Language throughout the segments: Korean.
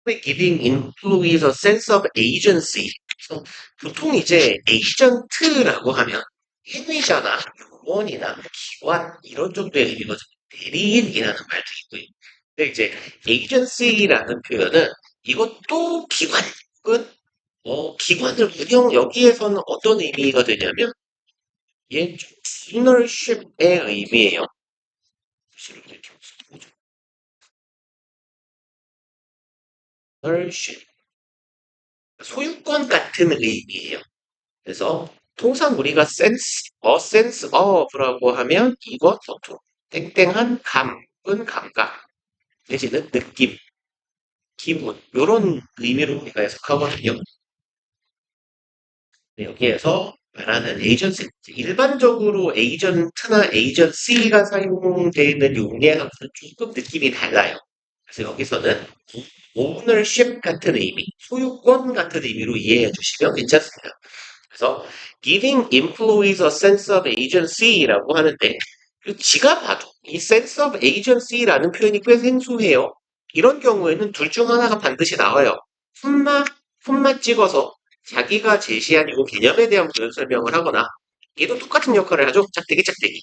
giving employees a sense of agency. 그래서 보통 이제 에이전트라고 하면 회의자나 요원이나 기관 이런 정도의 의미거든요. 대리인이라는 말도 있고요. 근데 이제 agency라는 표현은 이것도 기관 혹은 기관을 여기에서는 어떤 의미가 되냐면 얘 ownership의 의미예요. ownership. 소유권 같은 의미예요. 그래서 통상 우리가 sense of라고 하면 이것 보통 땡땡한 감은 감각 내지는 느낌, 기분 이런 의미로 우리가 해석하거든요. 여기에서 말하는 에이전시 일반적으로 에이전트나 에이전시가 사용되는 용례하고는 조금 느낌이 달라요. 그래서 여기서는 ownership 같은 의미, 소유권 같은 의미로 이해해 주시면 괜찮습니다. 그래서 giving employees a sense of agency라고 하는데 지가 봐도 이 sense of agency라는 표현이 꽤 생소해요. 이런 경우에는 둘 중 하나가 반드시 나와요. 콤마 찍어서 자기가 제시한 이 개념에 대한 부연 설명을 하거나 얘도 똑같은 역할을 하죠. 짝대기 짝대기.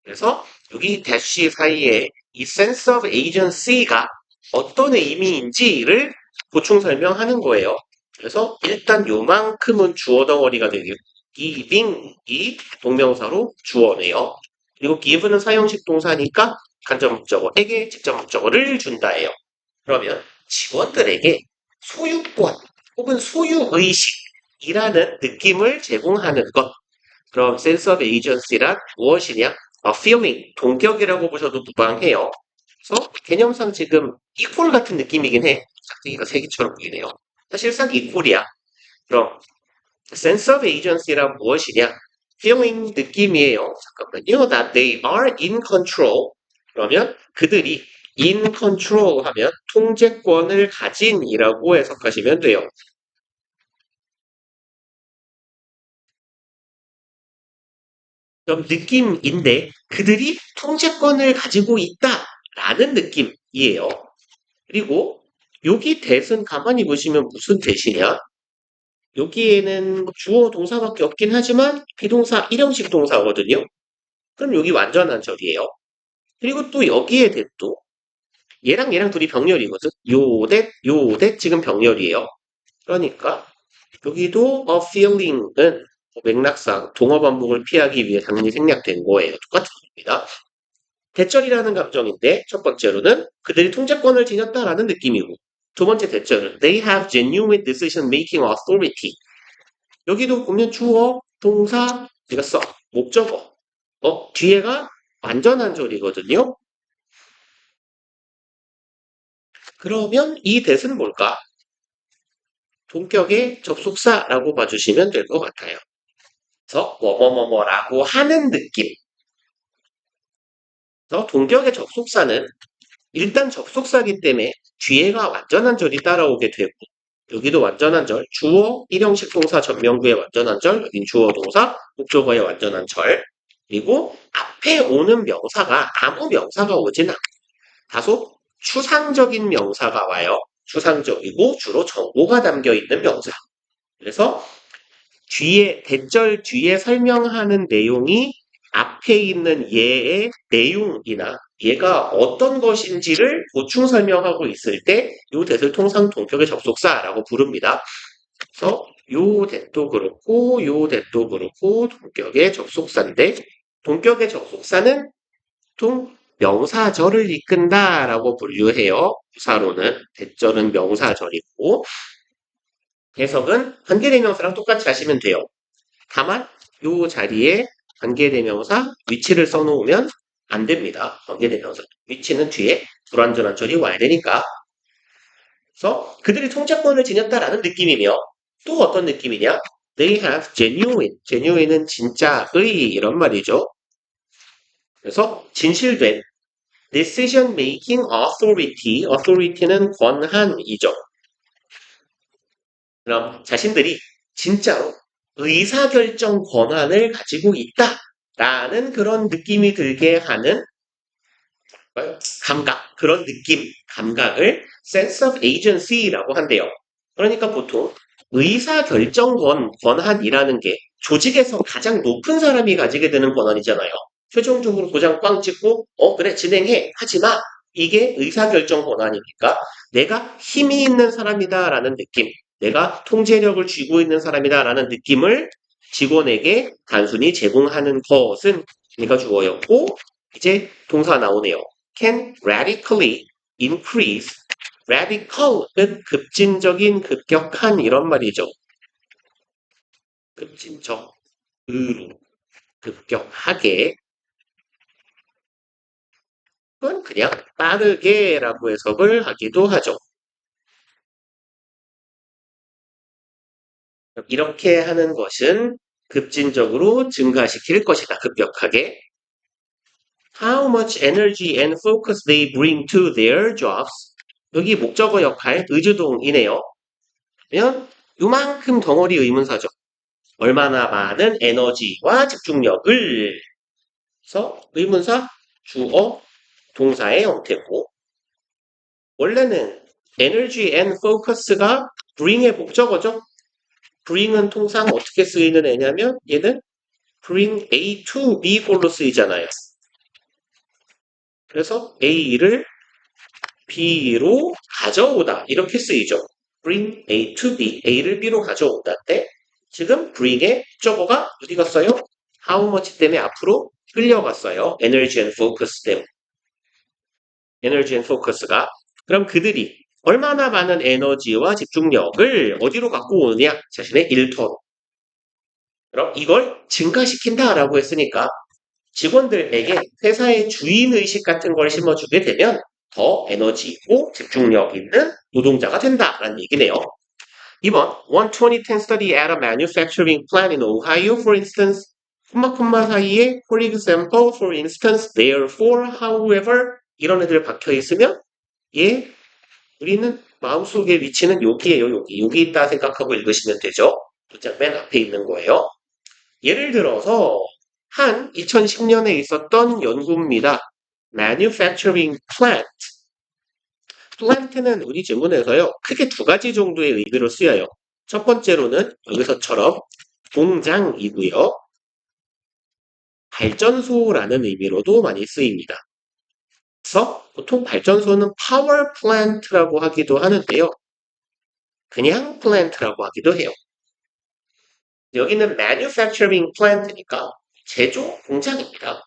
그래서 여기 대시 사이에 이 sense of agency가 어떤 의미인지를 보충 설명하는 거예요. 그래서 일단 요만큼은 주어 덩어리가 되고요. giving이 동명사로 주어네요. 그리고 give는 사용식 동사니까 간접 목적어에게 직접 목적어를 준다예요. 그러면 직원들에게 소유권 혹은 소유의식이라는 느낌을 제공하는 것. 그럼 sense of agency란 무엇이냐? feeling, 동격이라고 보셔도 무방해요. 그래서 개념상 지금 equal 같은 느낌이긴 해. 짝대기가 세 개처럼 보이네요. 사실상 equal이야. 그럼 sense of agency란 무엇이냐? feeling 느낌이에요. 잠깐만요. That they are in control. 그러면 그들이 in control 하면 통제권을 가진이라고 해석하시면 돼요. 그럼 느낌인데 그들이 통제권을 가지고 있다라는 느낌이에요. 그리고 여기 대은 가만히 보시면 무슨 대시냐? 여기에는 주어 동사밖에 없긴 하지만 비동사 일형식 동사거든요. 그럼 여기 완전한 절이에요. 그리고 또 여기에 대도 얘랑 둘이 병렬이거든. 요 대 지금 병렬이에요. 그러니까 여기도 a feeling은 맥락상 동어 반복을 피하기 위해 당연히 생략된 거예요. 똑같은 겁니다. 대절이라는 감정인데 첫 번째로는 그들이 통제권을 지녔다라는 느낌이고 두 번째 대절은 they have genuine decision making authority. 여기도 보면 주어, 동사, 우리가 써 목적어. 뒤에가 완전한 절이거든요. 그러면 이 대는 뭘까? 동격의 접속사라고 봐주시면 될 것 같아요. 그래서 뭐뭐뭐뭐라고 하는 느낌. 그래서 동격의 접속사는 일단 접속사기 때문에 뒤에가 완전한 절이 따라오게 되고 여기도 완전한 절, 주어, 일형식 동사 전명구의 완전한 절, 여긴 주어 동사, 목적어의 완전한 절. 그리고 앞에 오는 명사가 아무 명사가 오진 않고 다소 추상적인 명사가 와요. 추상적이고 주로 정보가 담겨 있는 명사. 그래서 대절 뒤에 설명하는 내용이 앞에 있는 얘의 내용이나 얘가 어떤 것인지를 보충 설명하고 있을 때 이 대를 통상 동격의 접속사라고 부릅니다. 그래서 요 대도 그렇고 요 대도 그렇고 동격의 접속사인데 동격의 접속사는 보통 명사절을 이끈다라고 분류해요. 부사로는 대절은 명사절이고 해석은 관계대명사랑 똑같이 하시면 돼요. 다만 이 자리에 관계대명사 위치를 써놓으면 안 됩니다. 관계대명사 위치는 뒤에 불완전한 절이 와야 되니까. 그래서 그들이 통제권을 지녔다라는 느낌이며 또 어떤 느낌이냐? They have genuine. genuine은 진짜의 이런 말이죠. 그래서 진실된 decision making authority. authority는 권한이죠. 그럼 자신들이 진짜로 의사결정 권한을 가지고 있다라는 그런 느낌이 들게 하는 감각, 그런 느낌, 감각을 sense of agency라고 한대요. 그러니까 보통 의사결정 권한이라는 게 조직에서 가장 높은 사람이 가지게 되는 권한이잖아요. 최종적으로 도장 꽝 찍고 그래 진행해 하지 마. 이게 의사결정 권한이니까 내가 힘이 있는 사람이다라는 느낌, 내가 통제력을 쥐고 있는 사람이다라는 느낌을 직원에게 단순히 제공하는 것은 얘가 주어였고 이제 동사 나오네요. Can radically increase. radical은 급진적인, 급격한 이런 말이죠. 급진적, 급격하게. 그건 그냥 빠르게라고 해석을 하기도 하죠. 이렇게 하는 것은 급진적으로 증가시킬 것이다. 급격하게. How much energy and focus they bring to their jobs. 여기 목적어 역할 의주동이네요. 그러면 요만큼 덩어리 의문사죠. 얼마나 많은 에너지와 집중력을. 그래서 의문사 주어 동사의 형태고 원래는 energy and focus가 bring의 목적어죠. bring은 통상 어떻게 쓰이는 애냐면 얘는 bring A to B 꼴로 쓰이잖아요. 그래서 A를 B로 가져오다 이렇게 쓰이죠. bring A to B, A를 B로 가져온다인데 지금 bring의 목적어가 어디 갔어요? how much 때문에 앞으로 끌려갔어요. energy and focus 때문에. energy and focus가 그럼 그들이 얼마나 많은 에너지와 집중력을 어디로 갖고 오느냐? 자신의 일터로. 그럼 이걸 증가시킨다라고 했으니까 직원들에게 회사의 주인의식 같은 걸 심어주게 되면 더 에너지 있고 집중력 있는 노동자가 된다라는 얘기네요. 2번 12010 study at a manufacturing plant in Ohio, for instance. 콤마 사이에 for example, for instance, therefore, however 이런 애들 박혀 있으면 우리는 마음속에 위치는 여기에요. 여기 있다 생각하고 읽으시면 되죠. 도장 맨 앞에 있는 거예요. 예를 들어서 한 2010년에 있었던 연구입니다. Manufacturing plant. plant는 우리 지문에서요. 크게 두 가지 정도의 의미로 쓰여요. 첫 번째로는 여기서처럼 공장이고요. 발전소라는 의미로도 많이 쓰입니다. 그래서 보통 발전소는 power plant라고 하기도 하는데요. 그냥 plant라고 하기도 해요. 여기는 manufacturing plant니까 제조 공장입니다.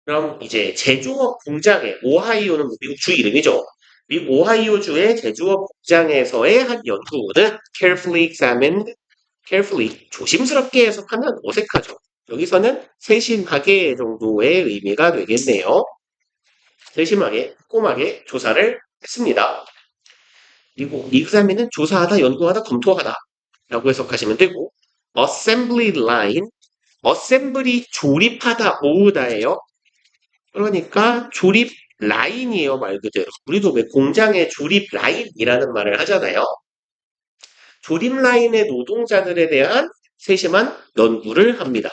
그럼 이제 제조업 공장에 오하이오는 미국 주 이름이죠. 미국 오하이오주의 제조업 공장에서의 한 연구는 carefully 조심스럽게 해석하면 어색하죠. 여기서는 세심하게 정도의 의미가 되겠네요. 세심하게 꼼꼼하게 조사를 했습니다. 그리고 examine은 조사하다, 연구하다, 검토하다 라고 해석하시면 되고 assembly line, assembly 조립하다, 모으다예요. 그러니까 조립 라인이에요, 말 그대로. 우리도 왜 공장의 조립 라인이라는 말을 하잖아요. 조립 라인의 노동자들에 대한 세심한 연구를 합니다.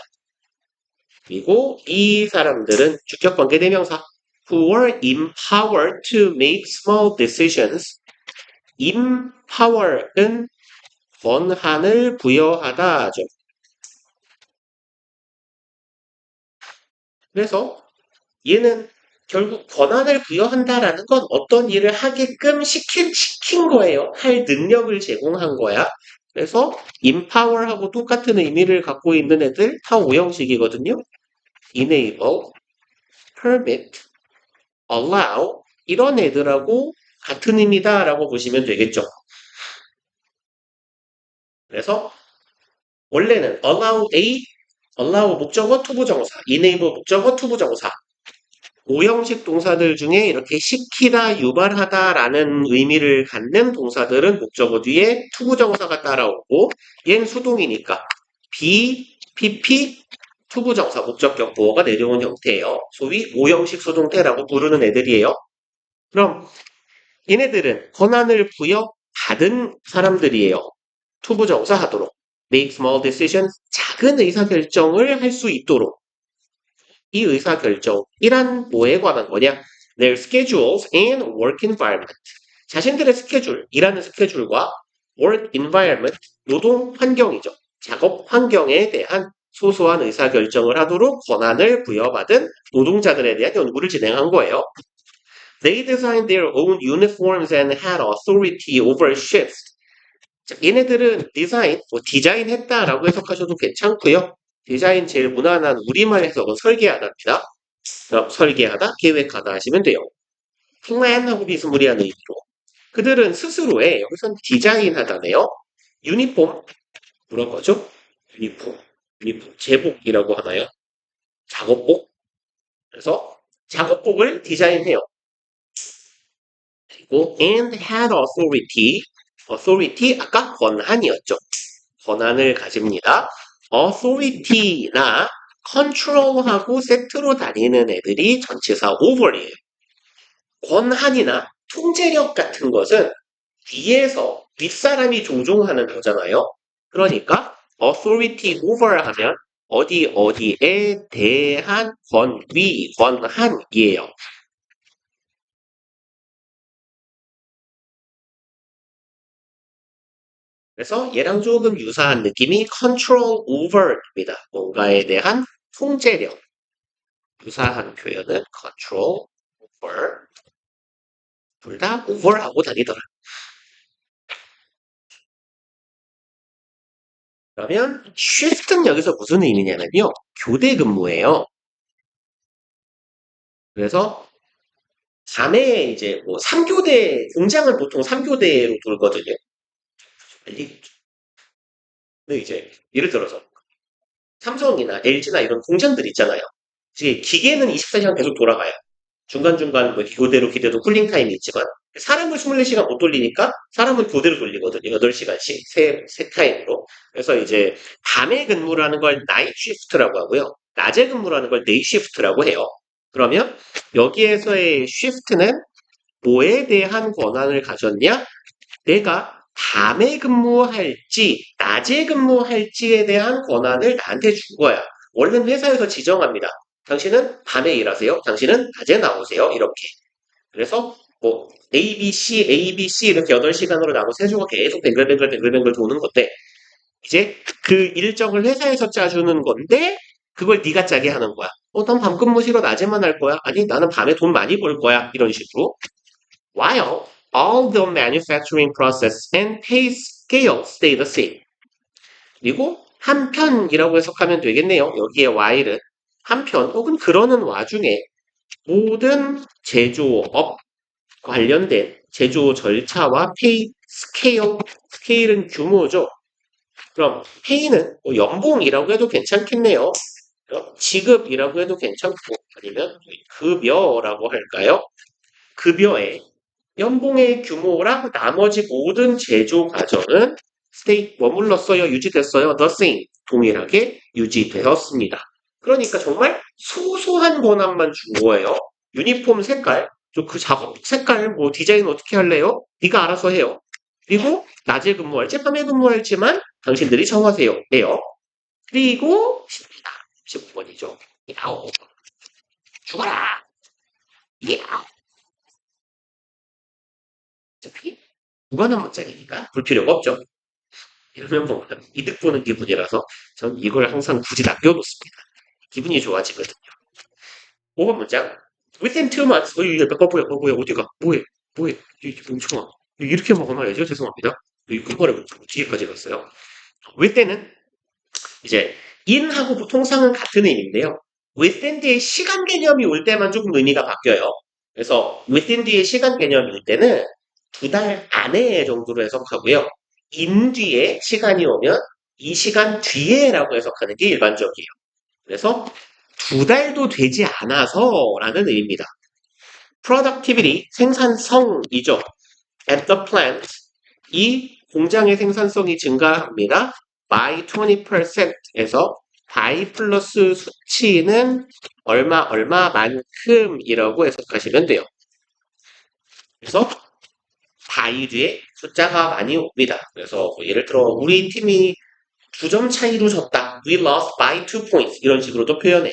그리고 이 사람들은 주격 관계 대명사 who were empowered to make small decisions. empower은 권한을 부여하다죠. 그래서 얘는 결국 권한을 부여한다라는 건 어떤 일을 하게끔 시킨 거예요. 할 능력을 제공한 거야. 그래서 empower하고 똑같은 의미를 갖고 있는 애들 다 오형식이거든요. enable, permit, allow 이런 애들하고 같은 의미다라고 보시면 되겠죠. 그래서 원래는 allow 목적어 투부정사, enable 목적어 투부정사 오형식 동사들 중에 이렇게 시키다, 유발하다라는 의미를 갖는 동사들은 목적어 뒤에 투부정사가 따라오고 얘는 수동이니까 be, pp, 투부정사, 목적격 보어가 내려온 형태예요. 소위 오형식 수동태라고 부르는 애들이에요. 그럼 얘네들은 권한을 부여받은 사람들이에요. 투부정사 하도록 make small decisions, 작은 의사결정을 할 수 있도록 이 의사결정이란 뭐에 관한 거냐? their schedules and work environment. 자신들의 스케줄, 일하는 스케줄과 work environment, 노동 환경이죠. 작업 환경에 대한 소소한 의사결정을 하도록 권한을 부여받은 노동자들에 대한 연구를 진행한 거예요. They designed their own uniforms and had authority over shifts. 자, 얘네들은 디자인했다라고 해석하셔도 괜찮고요. 디자인 제일 무난한 우리말 해석은 설계하다입니다. 그럼 설계하다, 계획하다 하시면 돼요. 플랜하고 비스무리한 의미로. 그들은 스스로의, 여기선 디자인하다네요. 유니폼, 뭐라고 하죠? 유니폼, 제복이라고 하나요? 작업복? 그래서 작업복을 디자인해요. 그리고 and had authority, 아까 권한이었죠. 권한을 가집니다. authority나 control하고 세트로 다니는 애들이 전치사 over이에요. 권한이나 통제력 같은 것은 위에서 윗사람이 조종하는 거잖아요. 그러니까 authority over 하면 어디에 대한 권한이에요. 그래서 얘랑 조금 유사한 느낌이 control over입니다. 뭔가에 대한 통제력. 유사한 표현은 control over. 둘 다 over하고 다니더라. 그러면 shift는 여기서 무슨 의미냐면요. 교대 근무예요. 그래서 밤에 이제 뭐 3교대, 공장은 보통 3교대로 돌거든요. 근데 이제 예를 들어서 삼성이나 LG나 이런 공장들 있잖아요. 이제 기계는 24시간 계속 돌아가요. 중간중간 뭐 교대로 기대도 쿨링타임이 있지만 사람을 24시간 못 돌리니까 사람은 교대로 돌리거든요. 8시간씩 세 타임으로. 그래서 이제 밤에 근무라는 걸 나이트 시프트라고 하고요. 낮에 근무라는 걸 데이 시프트라고 해요. 그러면 여기에서의 시프트는 뭐에 대한 권한을 가졌냐? 내가 밤에 근무할지 낮에 근무할지에 대한 권한을 나한테 준 거야. 원래는 회사에서 지정합니다. 당신은 밤에 일하세요. 당신은 낮에 나오세요. 이렇게. 그래서 뭐 ABC 이렇게 8시간으로 나눠 세조가 계속 뱅글뱅글 도는 건데 이제 그 일정을 회사에서 짜주는 건데 그걸 네가 짜게 하는 거야. 난 밤 근무 싫어 낮에만 할 거야. 아니 나는 밤에 돈 많이 벌 거야. 이런 식으로. While all the manufacturing process and pay scale stay the same. 그리고 한편이라고 해석하면 되겠네요. 여기에 while은 한편 혹은 그러는 와중에 모든 제조업 관련된 제조 절차와 페이 스케일은 규모죠. 그럼 페이는 뭐 연봉이라고 해도 괜찮겠네요. 지급이라고 해도 괜찮고 아니면 급여라고 할까요? 급여의 연봉의 규모랑 나머지 모든 제조 과정은 스테이 머물렀어요, 유지됐어요, the same 동일하게 유지되었습니다. 그러니까 정말 소소한 권한만 준 거예요. 유니폼 색깔, 그 작업 색깔 뭐 디자인 어떻게 할래요? 네가 알아서 해요. 그리고 낮에 근무할지 밤에 근무할지만 당신들이 정하세요. 네요. 그리고 19번이죠. 야오 죽어라. 야오. 어차피 무관한 문장이니까 볼 필요가 없죠. 이러면 뭐 이득 보는 기분이라서 전 이걸 항상 굳이 남겨놓습니다. 기분이 좋아지거든요. 5번 문장. Within 2 months. 뭐야, 어디가? 뭐해? 이 멍청아. 이렇게 먹어놔야죠. 죄송합니다. 이 금발에 뒤에까지 갔어요. within은 이제 in하고 통상은 같은 의미인데요. within 뒤에 시간 개념이 올 때만 조금 의미가 바뀌어요. 그래서 within 뒤에 시간 개념이 올 때는 2달 안에 정도로 해석하고요. in 뒤에 시간이 오면 이 시간 뒤에라고 해석하는 게 일반적이에요. 그래서 2달도 되지 않아서라는 의미입니다. productivity, 생산성이죠. at the plant, 이 공장의 생산성이 증가합니다. by 20%에서 by 플러스 수치는 얼마만큼이라고 해석하시면 돼요. 그래서 by 뒤에 숫자가 많이 옵니다. 그래서 뭐 예를 들어 우리 팀이 2점 차이로 졌다. We lost by 2 points. 이런 식으로도 표현해.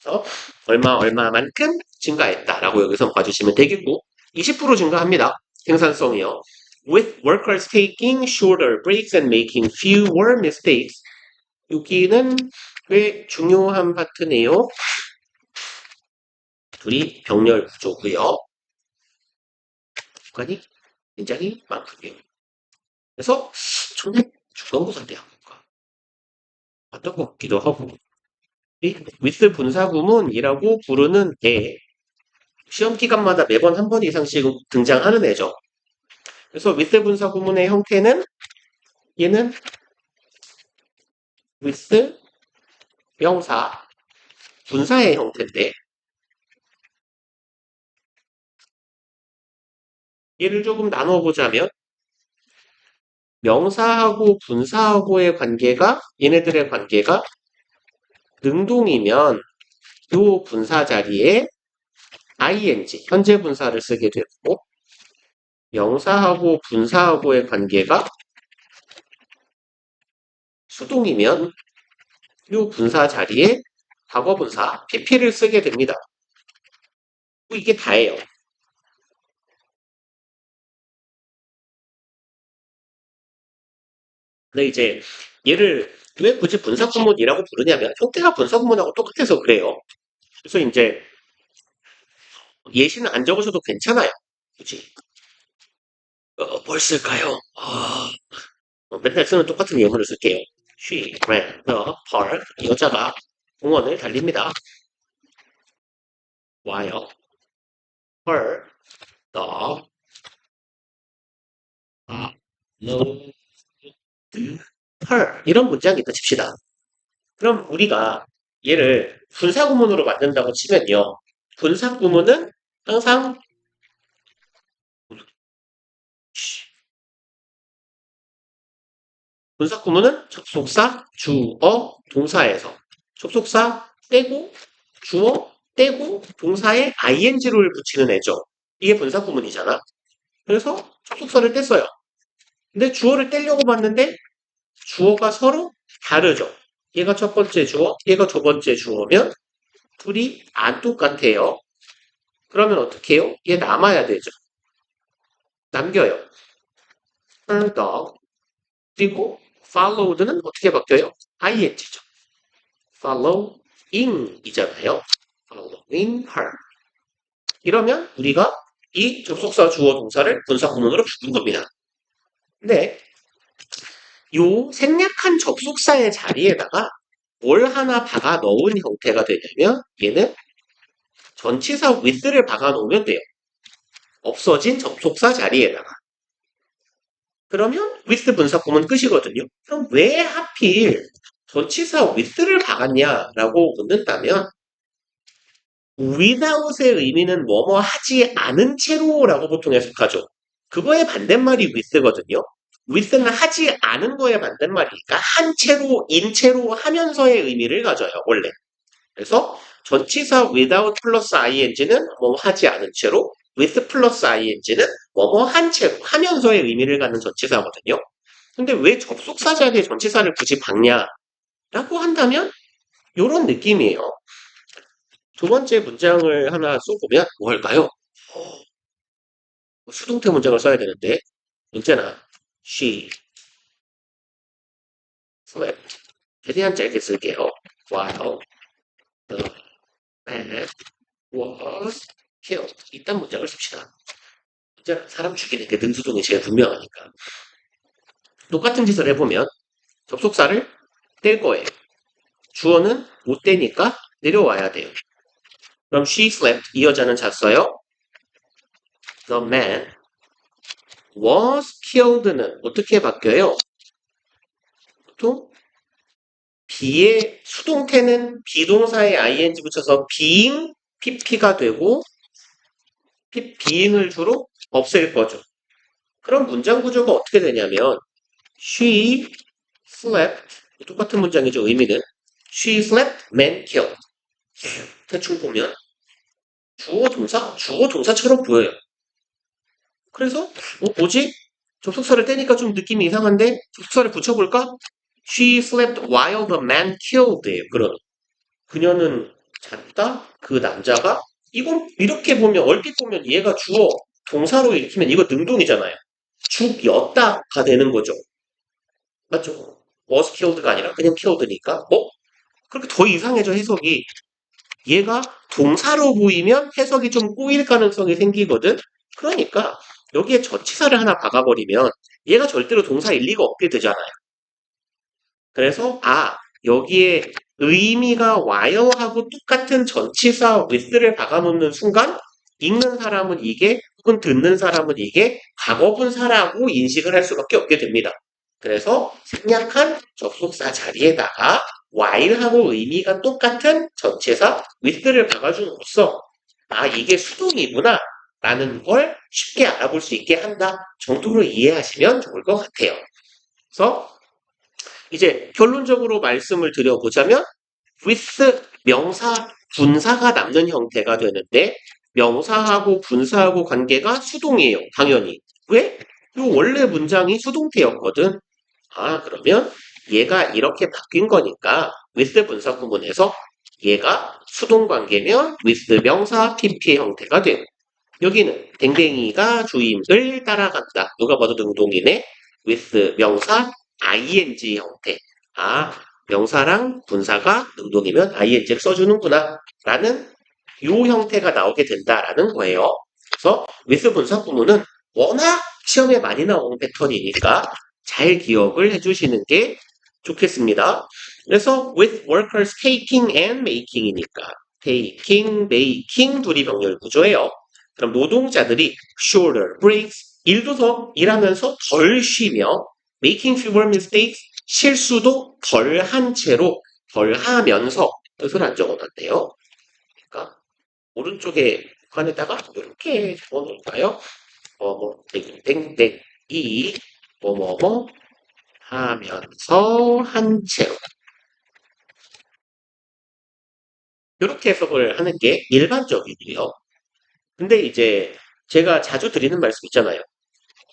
그래서 얼마만큼 증가했다라고 여기서 봐주시면 되겠고 20% 증가합니다. 생산성이요. With workers taking shorter breaks and making fewer mistakes. 여기는 꽤 중요한 파트네요. 둘이 병렬 구조고요. 구간이 굉장히 많군요. 그래서 정말 중간고사대학과 어떤 것 같기도 하고 이 with 분사구문이라고 부르는 애 시험 기간마다 매번 한 번 이상씩 등장하는 애죠. 그래서 with 분사구문의 형태는 얘는 with 명사 분사의 형태인데 얘를 조금 나눠보자면 명사하고 분사하고의 관계가 얘네들의 관계가 능동이면 요 분사 자리에 ing 현재 분사를 쓰게 되고 명사하고 분사하고의 관계가 수동이면 요 분사 자리에 과거 분사 pp를 쓰게 됩니다. 이게 다예요. 근데 이제 얘를 왜 굳이 분사구문이라고 부르냐면 형태가 분사구문하고 똑같아서 그래요. 그래서 이제 예시는 안 적으셔도 괜찮아요. 굳이 뭘 쓸까요? 맨날 쓰는 똑같은 예문을 쓸게요. She ran the park. 여자가 공원을 달립니다. while her dog loved her. 이런 문장이 있다 칩시다. 그럼 우리가 얘를 분사구문으로 만든다고 치면요. 분사구문은 항상 분사구문은 접속사, 주어, 동사에서 접속사 떼고 주어 떼고 동사에 ing를 붙이는 애죠. 이게 분사구문이잖아. 그래서 접속사를 뗐어요. 근데 주어를 떼려고 봤는데 주어가 서로 다르죠. 얘가 첫 번째 주어, 얘가 두 번째 주어면 둘이 안 똑같아요. 그러면 어떻게 해요? 얘 남아야 되죠. 남겨요. her dog. 그리고 followed는 어떻게 바뀌어요? ing죠. following이잖아요. following her. 이러면 우리가 이 접속사 주어 동사를 분사구문으로 바꾼 겁니다. 근데 요 생략한 접속사의 자리에다가 뭘 하나 박아 넣은 형태가 되냐면 얘는 전치사 with를 박아 놓으면 돼요. 없어진 접속사 자리에다가. 그러면 with 분사구문 끝이거든요. 그럼 왜 하필 전치사 with를 박았냐라고 묻는다면 without의 의미는 뭐뭐 하지 않은 채로라고 보통 해석하죠. 그거의 반대말이 with거든요. with는 하지 않은 거의 반대말이니까 한 채로, 인 채로 하면서의 의미를 가져요, 원래. 그래서 전치사 without 플러스 ing는 뭐 하지 않은 채로 with 플러스 ing는 뭐뭐 한 채로 하면서의 의미를 갖는 전치사거든요. 근데 왜 접속사 자리에 전치사를 굳이 박냐라고 한다면 이런 느낌이에요. 두 번째 문장을 하나 써보면 뭘까요? 수동태 문장을 써야 되는데 문제나 she slept 최대한 짧게 쓸게요. while the man was killed. 이딴 문장을 씁시다. 문장 사람 죽이는 게 능수동이 제일 분명하니까. 똑같은 짓을 해보면 접속사를 뗄 거예요. 주어는 못 떼니까 내려와야 돼요. 그럼 she slept 이 여자는 잤어요. The man was killed는 어떻게 바뀌어요? 보통 be의 수동태는 비동사에 ing 붙여서 being pp가 되고 being을 주로 없앨 거죠. 그럼 문장 구조가 어떻게 되냐면 she slept 똑같은 문장이죠. 의미는 she slept, man killed. 대충 보면 주어 동사처럼 보여요. 그래서 뭐지? 접속사를 떼니까 좀 느낌이 이상한데 접속사를 붙여볼까? She slept while the man killed예요. 그럼 그녀는 잤다? 그 남자가? 이건 이렇게 보면 얼핏 보면 얘가 주어 동사로 읽히면 이거 능동이잖아요. 죽였다가 되는 거죠. 맞죠? was killed가 아니라 그냥 killed니까. 그렇게 더 이상해져 해석이. 얘가 동사로 보이면 해석이 좀 꼬일 가능성이 생기거든. 그러니까 여기에 전치사를 하나 박아버리면 얘가 절대로 동사일 리가 없게 되잖아요. 그래서 여기에 의미가 while하고 똑같은 전치사 with를 박아놓는 순간 읽는 사람은 이게 혹은 듣는 사람은 이게 과거분사라고 인식을 할 수밖에 없게 됩니다. 그래서 생략한 접속사 자리에다가 while하고 의미가 똑같은 전치사 with를 박아줌으로써 이게 수동이구나 라는 걸 쉽게 알아볼 수 있게 한다 정도로 이해하시면 좋을 것 같아요. 그래서 이제 결론적으로 말씀을 드려보자면 with 명사, 분사가 남는 형태가 되는데 명사하고 분사하고 관계가 수동이에요. 당연히. 왜? 이 원래 문장이 수동태였거든. 그러면 얘가 이렇게 바뀐 거니까 with 분사 구문에서 얘가 수동 관계면 with 명사 PP의 형태가 돼요. 여기는 댕댕이가 주임을 따라간다. 누가 봐도 능동이네. with 명사 ing 형태. 명사랑 분사가 능동이면 ing를 써주는구나. 라는 요 형태가 나오게 된다라는 거예요. 그래서 with 분사 구문은 워낙 시험에 많이 나오는 패턴이니까 잘 기억을 해주시는 게 좋겠습니다. 그래서 with workers taking and making이니까 taking, making 둘이 병렬 구조예요. 그럼 노동자들이 shorter breaks, 일도 더 일하면서 덜 쉬며 making fewer mistakes, 실수도 덜 한 채로 덜 하면서 뜻을 안 적어놨대요. 그러니까 오른쪽에 북한에다가 이렇게 적어놓을까요? 땡땡땡 이 뭐뭐뭐 하면서 한 채로 이렇게 해석을 하는 게 일반적이고요. 근데 이제 제가 자주 드리는 말씀 있잖아요.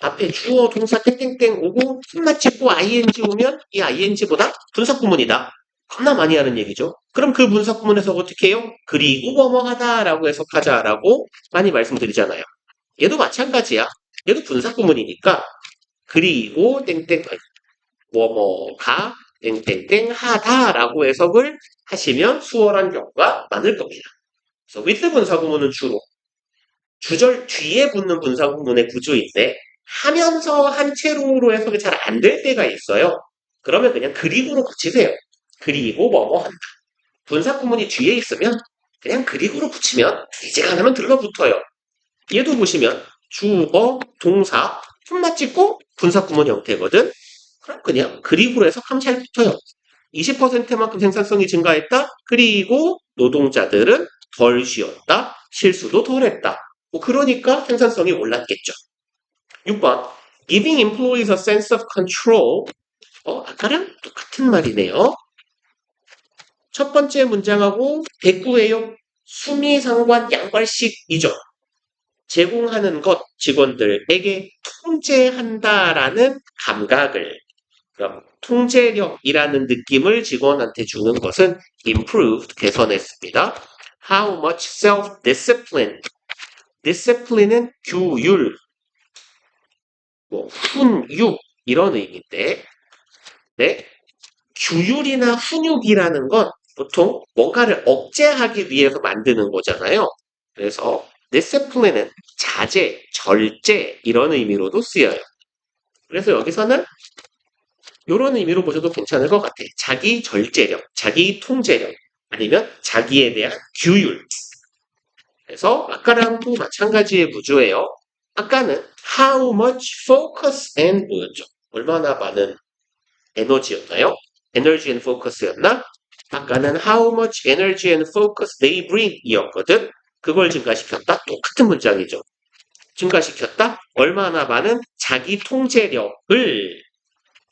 앞에 주어, 동사, 땡땡땡 오고 손맛 짚고 ing 오면 이 ing보다 분사구문이다. 겁나 많이 하는 얘기죠. 그럼 그 분사구문에서 어떻게 해요? 그리고 뭐뭐하다라고 해석하자라고 많이 말씀드리잖아요. 얘도 마찬가지야. 얘도 분사구문이니까 그리고 땡땡 뭐뭐가 땡땡땡 하다라고 해석을 하시면 수월한 경우가 많을 겁니다. 그래서 with 분사구문은 주로 주절 뒤에 붙는 분사구문의 구조인데 하면서 한 채로로 해석이 잘 안 될 때가 있어요. 그러면 그냥 그리고로 붙이세요. 그리고 뭐뭐 한다. 분사구문이 뒤에 있으면 그냥 그리고로 붙이면 이제 하나면 들러붙어요. 얘도 보시면 주어, 동사, 손맛 찍고 분사구문 형태거든. 그럼 그냥 그리고로 해석하면 잘 붙어요. 20%만큼 생산성이 증가했다. 그리고 노동자들은 덜 쉬었다. 실수도 덜했다. 그러니까 생산성이 올랐겠죠. 6번. Giving employees a sense of control. 아까랑 똑같은 말이네요. 첫 번째 문장하고 대꾸예요. 수미상관 양발식이죠. 제공하는 것 직원들에게 통제한다라는 감각을, 그럼 통제력이라는 느낌을 직원한테 주는 것은 improved, 개선했습니다. How much self-discipline? discipline은 규율, 훈육 이런 의미인데, 네, 규율이나 훈육이라는 건 보통 뭔가를 억제하기 위해서 만드는 거잖아요. 그래서 discipline은 자제, 절제 이런 의미로도 쓰여요. 그래서 여기서는 이런 의미로 보셔도 괜찮을 것 같아요. 자기 절제력, 자기 통제력, 아니면 자기에 대한 규율. 그래서 아까랑도 마찬가지의 구조예요. 아까는 how much focus and 뭐였죠? 얼마나 많은 에너지였나요? energy and focus였나? 아까는 how much energy and focus they bring 이었거든. 그걸 증가시켰다? 똑같은 문장이죠. 증가시켰다? 얼마나 많은 자기 통제력을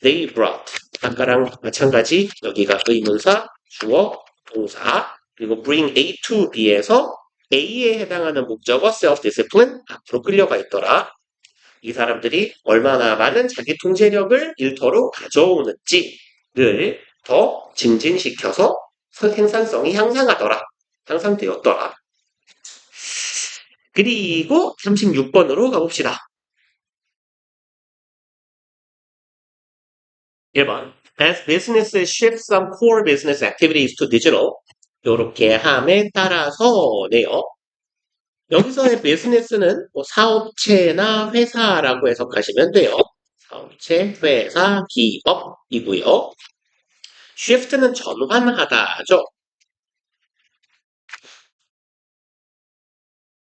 they brought. 아까랑 마찬가지 여기가 의문사, 주어, 동사, 그리고 bring A to B에서 A에 해당하는 목적어 self-discipline 앞으로 끌려가 있더라. 이 사람들이 얼마나 많은 자기 통제력을 일터로 가져오는지를 더 증진시켜서 생산성이 향상하더라. 상상되었더라. 그리고 36번으로 가봅시다. 1번. As businesses shift some core business activities to digital. 요렇게 함에 따라서네요. 여기서의 비즈니스는 뭐 사업체나 회사라고 해석하시면 돼요. 사업체, 회사, 기업이고요. shift는 전환하다죠.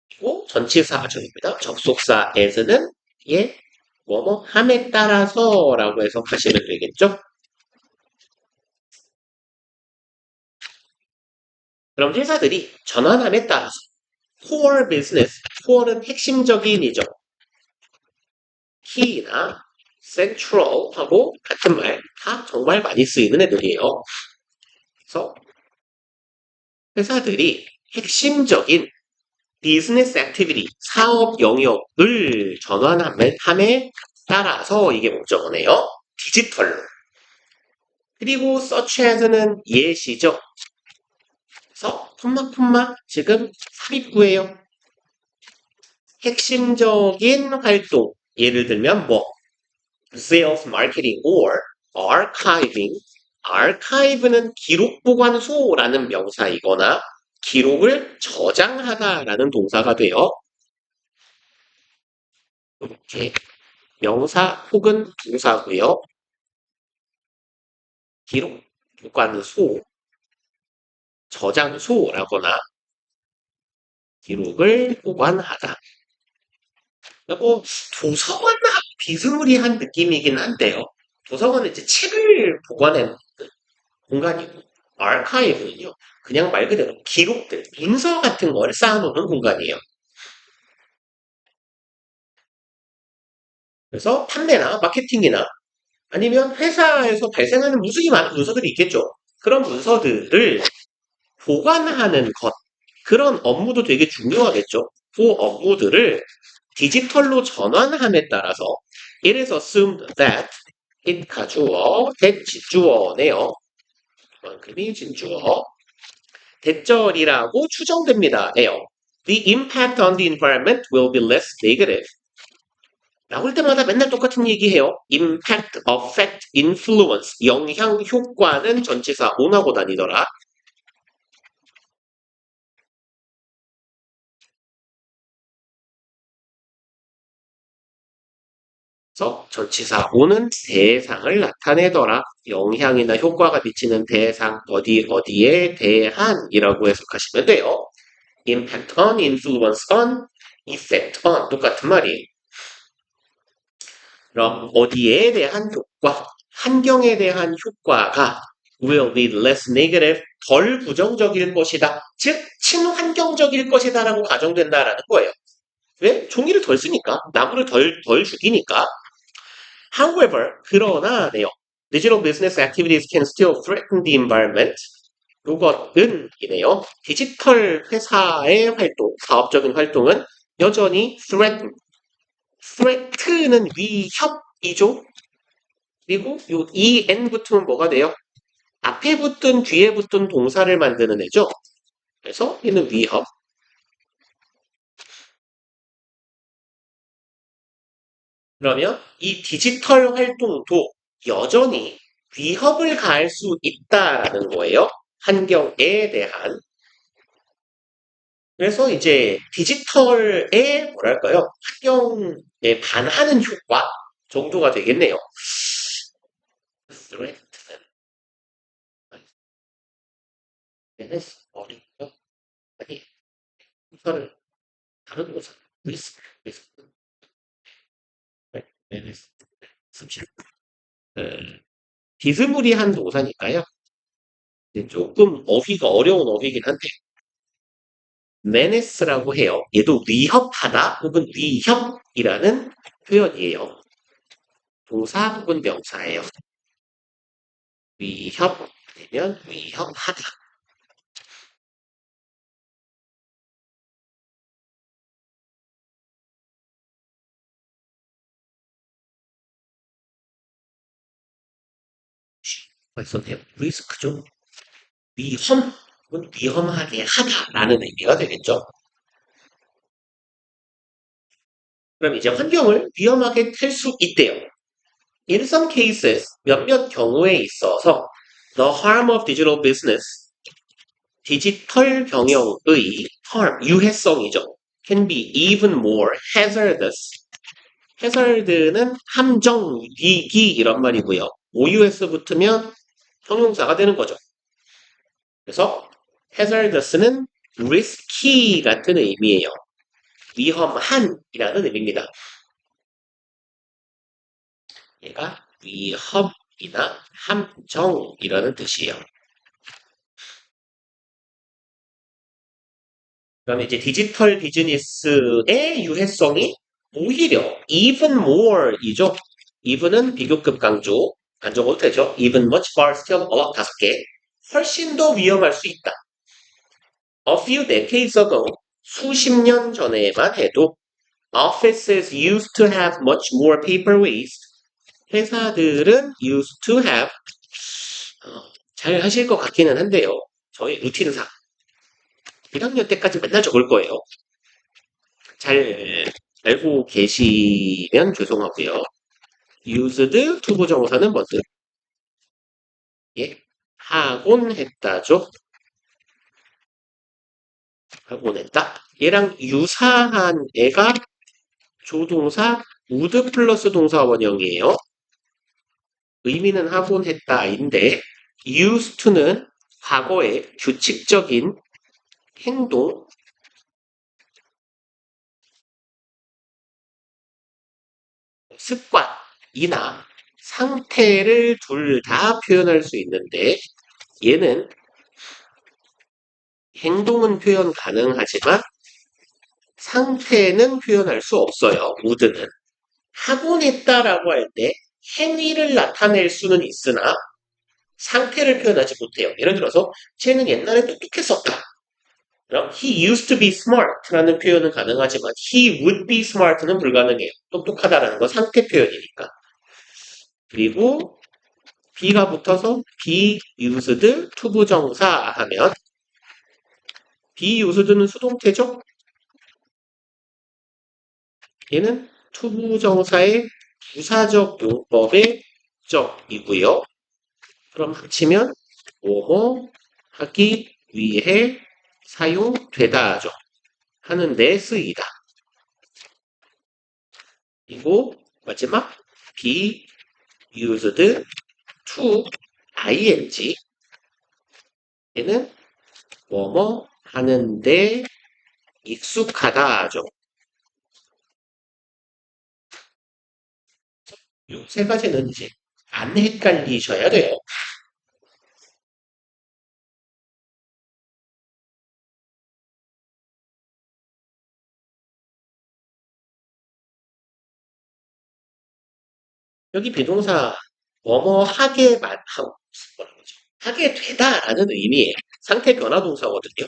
그리고 전치사절입니다. 접속사 as는 예, 뭐뭐 함에 따라서라고 해석하시면 되겠죠. 그럼 회사들이 전환함에 따라서 core business, core는 핵심적인이죠. key나 central하고 같은 말 다 정말 많이 쓰이는 애들이에요. 그래서 회사들이 핵심적인 비즈니스 액티비티, 사업 영역을 전환함에 따라서 이게 목적어네요. 디지털로. 그리고 such as는 예시죠. 그래서 콤마 지금 삽입구예요. 핵심적인 활동. 예를 들면 뭐 sales, marketing, or archiving. archive는 기록 보관소라는 명사이거나 기록을 저장하다라는 동사가 돼요. 이렇게 명사 혹은 동사고요. 기록 보관소, 저장소라거나 기록을 보관하다. 뭐 도서관하고 비스무리한 느낌이긴 한데요. 도서관은 이제 책을 보관하는 공간이고 아카이브는요. 그냥 말 그대로 기록들, 문서 같은 걸 쌓아놓는 공간이에요. 그래서 판매나 마케팅이나 아니면 회사에서 발생하는 무수히 많은 문서들이 있겠죠. 그런 문서들을 보관하는 것, 그런 업무도 되게 중요하겠죠. 그 업무들을 디지털로 전환함에 따라서 it is assumed that it 가주어, that 진주어네요. 그만큼이 진주어. 대절이라고 추정됩니다. 에요. The impact on the environment will be less negative. 나올 때마다 맨날 똑같은 얘기해요. impact, affect, influence, 영향, 효과는 전치사 on하고 다니더라. 그래서 전치사 on은 대상을 나타내더라. 영향이나 효과가 미치는 대상, 어디에 대한이라고 해석하시면 돼요. impact on, influence on, effect on 똑같은 말이에요. 그럼 어디에 대한 효과, 환경에 대한 효과가 will be less negative, 덜 부정적일 것이다. 즉, 친환경적일 것이다라고 가정된다라는 거예요. 왜? 종이를 덜 쓰니까, 나무를 덜 죽이니까. However, 그러나네요. Digital business activities can still threaten the environment. 이것은 이네요. 디지털 회사의 활동, 사업적인 활동은 여전히 threat는 위협이죠. 그리고 요 en 붙으면 뭐가 돼요? 앞에 붙든 뒤에 붙든 동사를 만드는 애죠. 그래서 얘는 위협. 그러면 이 디지털 활동도 여전히 위협을 가할 수 있다라는 거예요. 환경에 대한. 그래서 이제 디지털의 뭐랄까요? 환경에 반하는 효과 정도가 되겠네요. threat. 어리죠? 아니, 동사를 다른 동사. 리스크. 습실. 비스무리한 동사니까요. 조금 어휘가 어려운 어휘긴 한데 menace라고 해요. 얘도 위협하다 혹은 위협이라는 표현이에요. 동사 혹은 명사예요. 위협 되면 위협하다. 벌써 리스크죠. 위험. 위험하게 하다라는 의미가 되겠죠. 그럼 이제 환경을 위험하게 할 수 있대요. In some cases, 몇몇 경우에 있어서 the harm of digital business, 디지털 경영의 harm, 유해성이죠. can be even more hazardous. hazard는 함정, 위기 이런 말이고요. OUS 붙으면 형용사가 되는 거죠. 그래서 hazardous는 risky 같은 의미예요. 위험한이라는 의미입니다. 얘가 위험이나 함정이라는 뜻이에요. 그다음에 이제 디지털 비즈니스의 유해성이 오히려 even more이죠. even은 비교급 강조, 안 적어도 되죠. even, much, far, still, a lot 5개. 훨씬 더 위험할 수 있다. A few decades ago, 수십 년 전에만 해도 offices used to have much more paper waste. 회사들은 used to have 잘 하실 것 같기는 한데요. 저희 루틴상 1학년 때까지 맨날 적을 거예요. 잘 알고 계시면 죄송하고요. used 투부정사는 뭐죠? 예, 하곤 했다죠. 하곤 했다. 얘랑 유사한 애가 조동사 would 플러스 동사 원형이에요. 의미는 하곤 했다인데 used to는 과거의 규칙적인 행동, 습관이나 상태를 둘 다 표현할 수 있는데 얘는 행동은 표현 가능하지만 상태는 표현할 수 없어요. would는. 하곤 했다라고 할 때 행위를 나타낼 수는 있으나 상태를 표현하지 못해요. 예를 들어서 쟤는 옛날에 똑똑했었다. 그럼 he used to be smart라는 표현은 가능하지만 he would be smart는 불가능해요. 똑똑하다라는 건 상태 표현이니까. 그리고 be가 붙어서 be used 투부정사 하면 be used는 수동태죠? 얘는 투부정사의 부사적 용법의 적이고요. 그럼 합치면 뭐뭐 하기 위해 사용되다죠. 하는데 쓰이다. 그리고 마지막 be used to ing 얘는 뭐뭐 하는데 익숙하다죠. 이 세 가지는 이제 안 헷갈리셔야 돼요. 여기 비동사 뭐뭐 하게 뭐라고 그러죠? 하게 되다라는 의미의 상태 변화 동사거든요.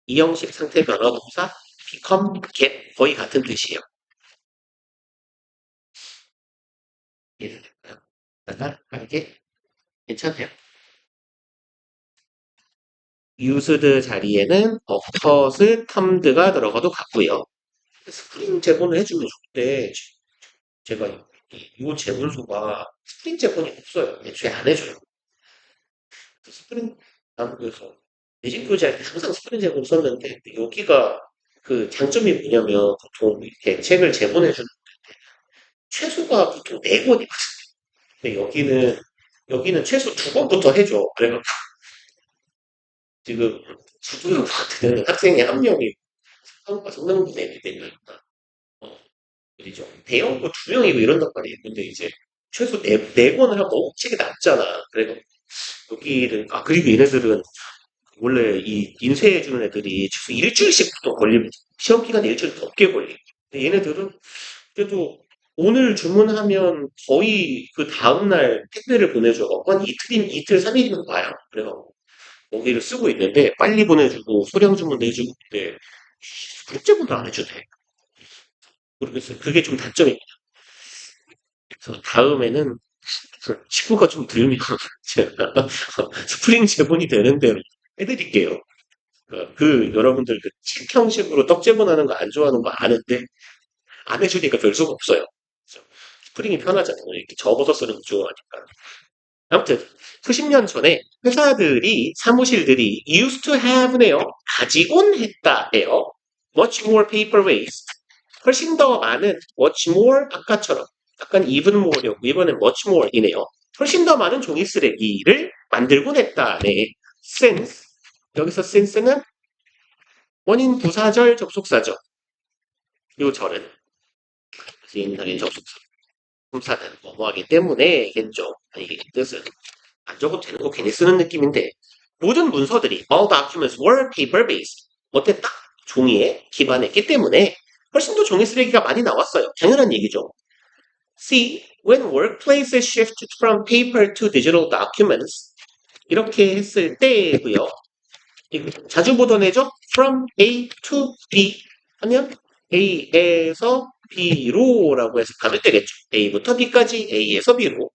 이 형식 상태 변화 동사 become, get 거의 같은 뜻이에요. 이해됐나요? 하게 괜찮아요. used 자리에는 offered, termed가 들어가도 같고요. 스프링 제본을 해주면 좋은데 제가 이 제본소가 스프링 제본이 없어요. 애초에 안 해줘요. 스프링 그래서 내신 교재할 때 항상 스프링 제본 썼는데 여기가 그 장점이 뭐냐면 보통 이렇게 책을 제본해주는 최소가 보통 4권이거든요. 근데 여기는 최소 2권부터 해줘. 그래서 지금 수준을 같은 학생의 한 명이 한국과 성능부 내비되면 그죠. 대형고 2명이고 이런단 말이에요. 근데 이제 최소 네 권을 하면 너무 책이 낮잖아. 그래서 여기는 그리고 얘네들은 원래 이 인쇄해주는 애들이 최소 일주일씩 보통 걸리면 시험 기간에 일주일 넘게 걸리고 근데 얘네들은 그래도 오늘 주문하면 거의 그 다음날 택배를 보내줘서 한 이틀, 3일이면 와요. 그래서 거기를 쓰고 있는데 빨리 보내주고 소량 주문도 해주고 근데 국제분도 안 해주네. 모르겠어요. 그게 좀 단점입니다. 그래서 다음에는 친구가 좀 들면 제가 스프링 제본이 되는 대로 해드릴게요. 여러분들 책 형식으로 떡제본하는 거 안 좋아하는 거 아는데 안 해주니까 별 수가 없어요. 그래서 스프링이 편하잖아요. 이렇게 접어서 쓰는 거 좋아하니까. 아무튼 수십 년 전에 회사들이 사무실들이 used to have네요. 가지곤 했다예요. much more paper waste. 훨씬 더 많은 much more 아까처럼 약간 even more려고 이번엔 much more이네요. 훨씬 더 많은 종이 쓰레기를 만들곤 했다네. since 여기서 since는 원인 부사절 접속사죠. 요 절은 인사인 접속사. 품사는 뭐뭐하기 때문에겠죠. 이 뜻은 안 적어도 되는 거 괜히 쓰는 느낌인데 모든 문서들이 all documents were paper based. 어땠다? 종이에 기반했기 때문에 훨씬 더 종이 쓰레기가 많이 나왔어요. 당연한 얘기죠. See, when workplaces shifted from paper to digital documents 이렇게 했을 때고요. 자주 보던 애죠? From A to B 하면 A에서 B로라고 해서 가면 되겠죠. A부터 B까지 A에서 B로.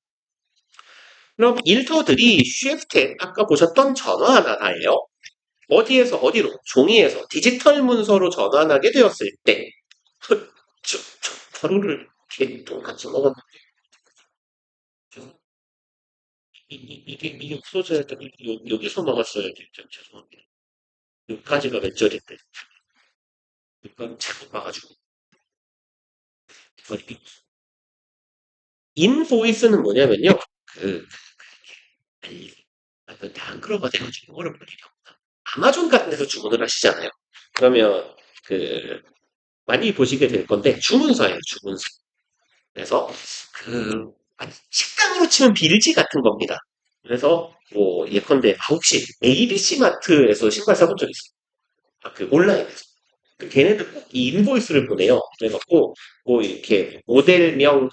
그럼 일터들이 shift, 아까 보셨던 전환하나예요. 어디에서 어디로? 종이에서 디지털 문서로 전환하게 되었을 때 저 가루를 이렇게 똑같이 먹었는데 이게 없어져야 돼. 여기서 먹었어야지. 죄송합니다. 여기까지가 몇 절인데. 이건 잘못 봐가지고. 버리기. 인보이스는 뭐냐면요. 그, 한글화가 돼가지고 어렵거든요. 아마존 같은 데서 주문을 하시잖아요. 그러면 그 많이 보시게 될 건데 주문서예요, 주문서. 그래서 그 식당으로 치면 빌지 같은 겁니다. 그래서 뭐 예컨대 혹시 ABC 마트에서 신발 사본 적 있어요? 그 온라인에서. 걔네들 꼭 이 인보이스를 보내요. 그래갖고 뭐 이렇게 모델명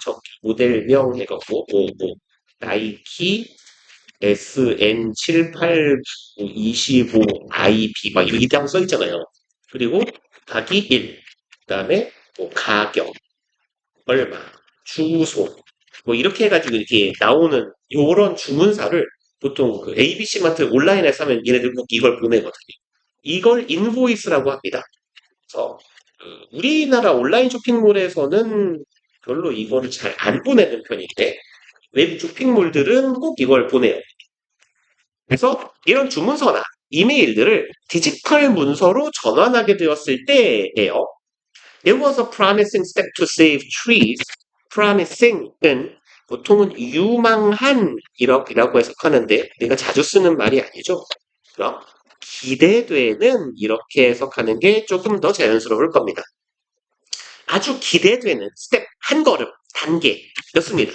해갖고 뭐 나이키 SN7825 IP 막 이렇게 딱 써있잖아요. 그리고 가기 1, 그다음에 뭐 가격 얼마, 주소, 뭐 이렇게 해가지고 이렇게 나오는 요런 주문사를 보통 그 ABC 마트 온라인에서 하면 얘네들 꼭 이걸 보내거든요. 이걸 인보이스라고 합니다. 그래서 우리나라 온라인 쇼핑몰에서는 별로 이거를 잘 안 보내는 편인데 외국 쇼핑몰들은 꼭 이걸 보내요. 그래서 이런 주문서나 이메일들을 디지털 문서로 전환하게 되었을 때예요. It was a promising step to save trees. promising은 보통은 유망한 이라고 해석하는데 내가 자주 쓰는 말이 아니죠. 그럼 기대되는 이렇게 해석하는 게 조금 더 자연스러울 겁니다. 아주 기대되는 스텝 한 걸음 단계였습니다.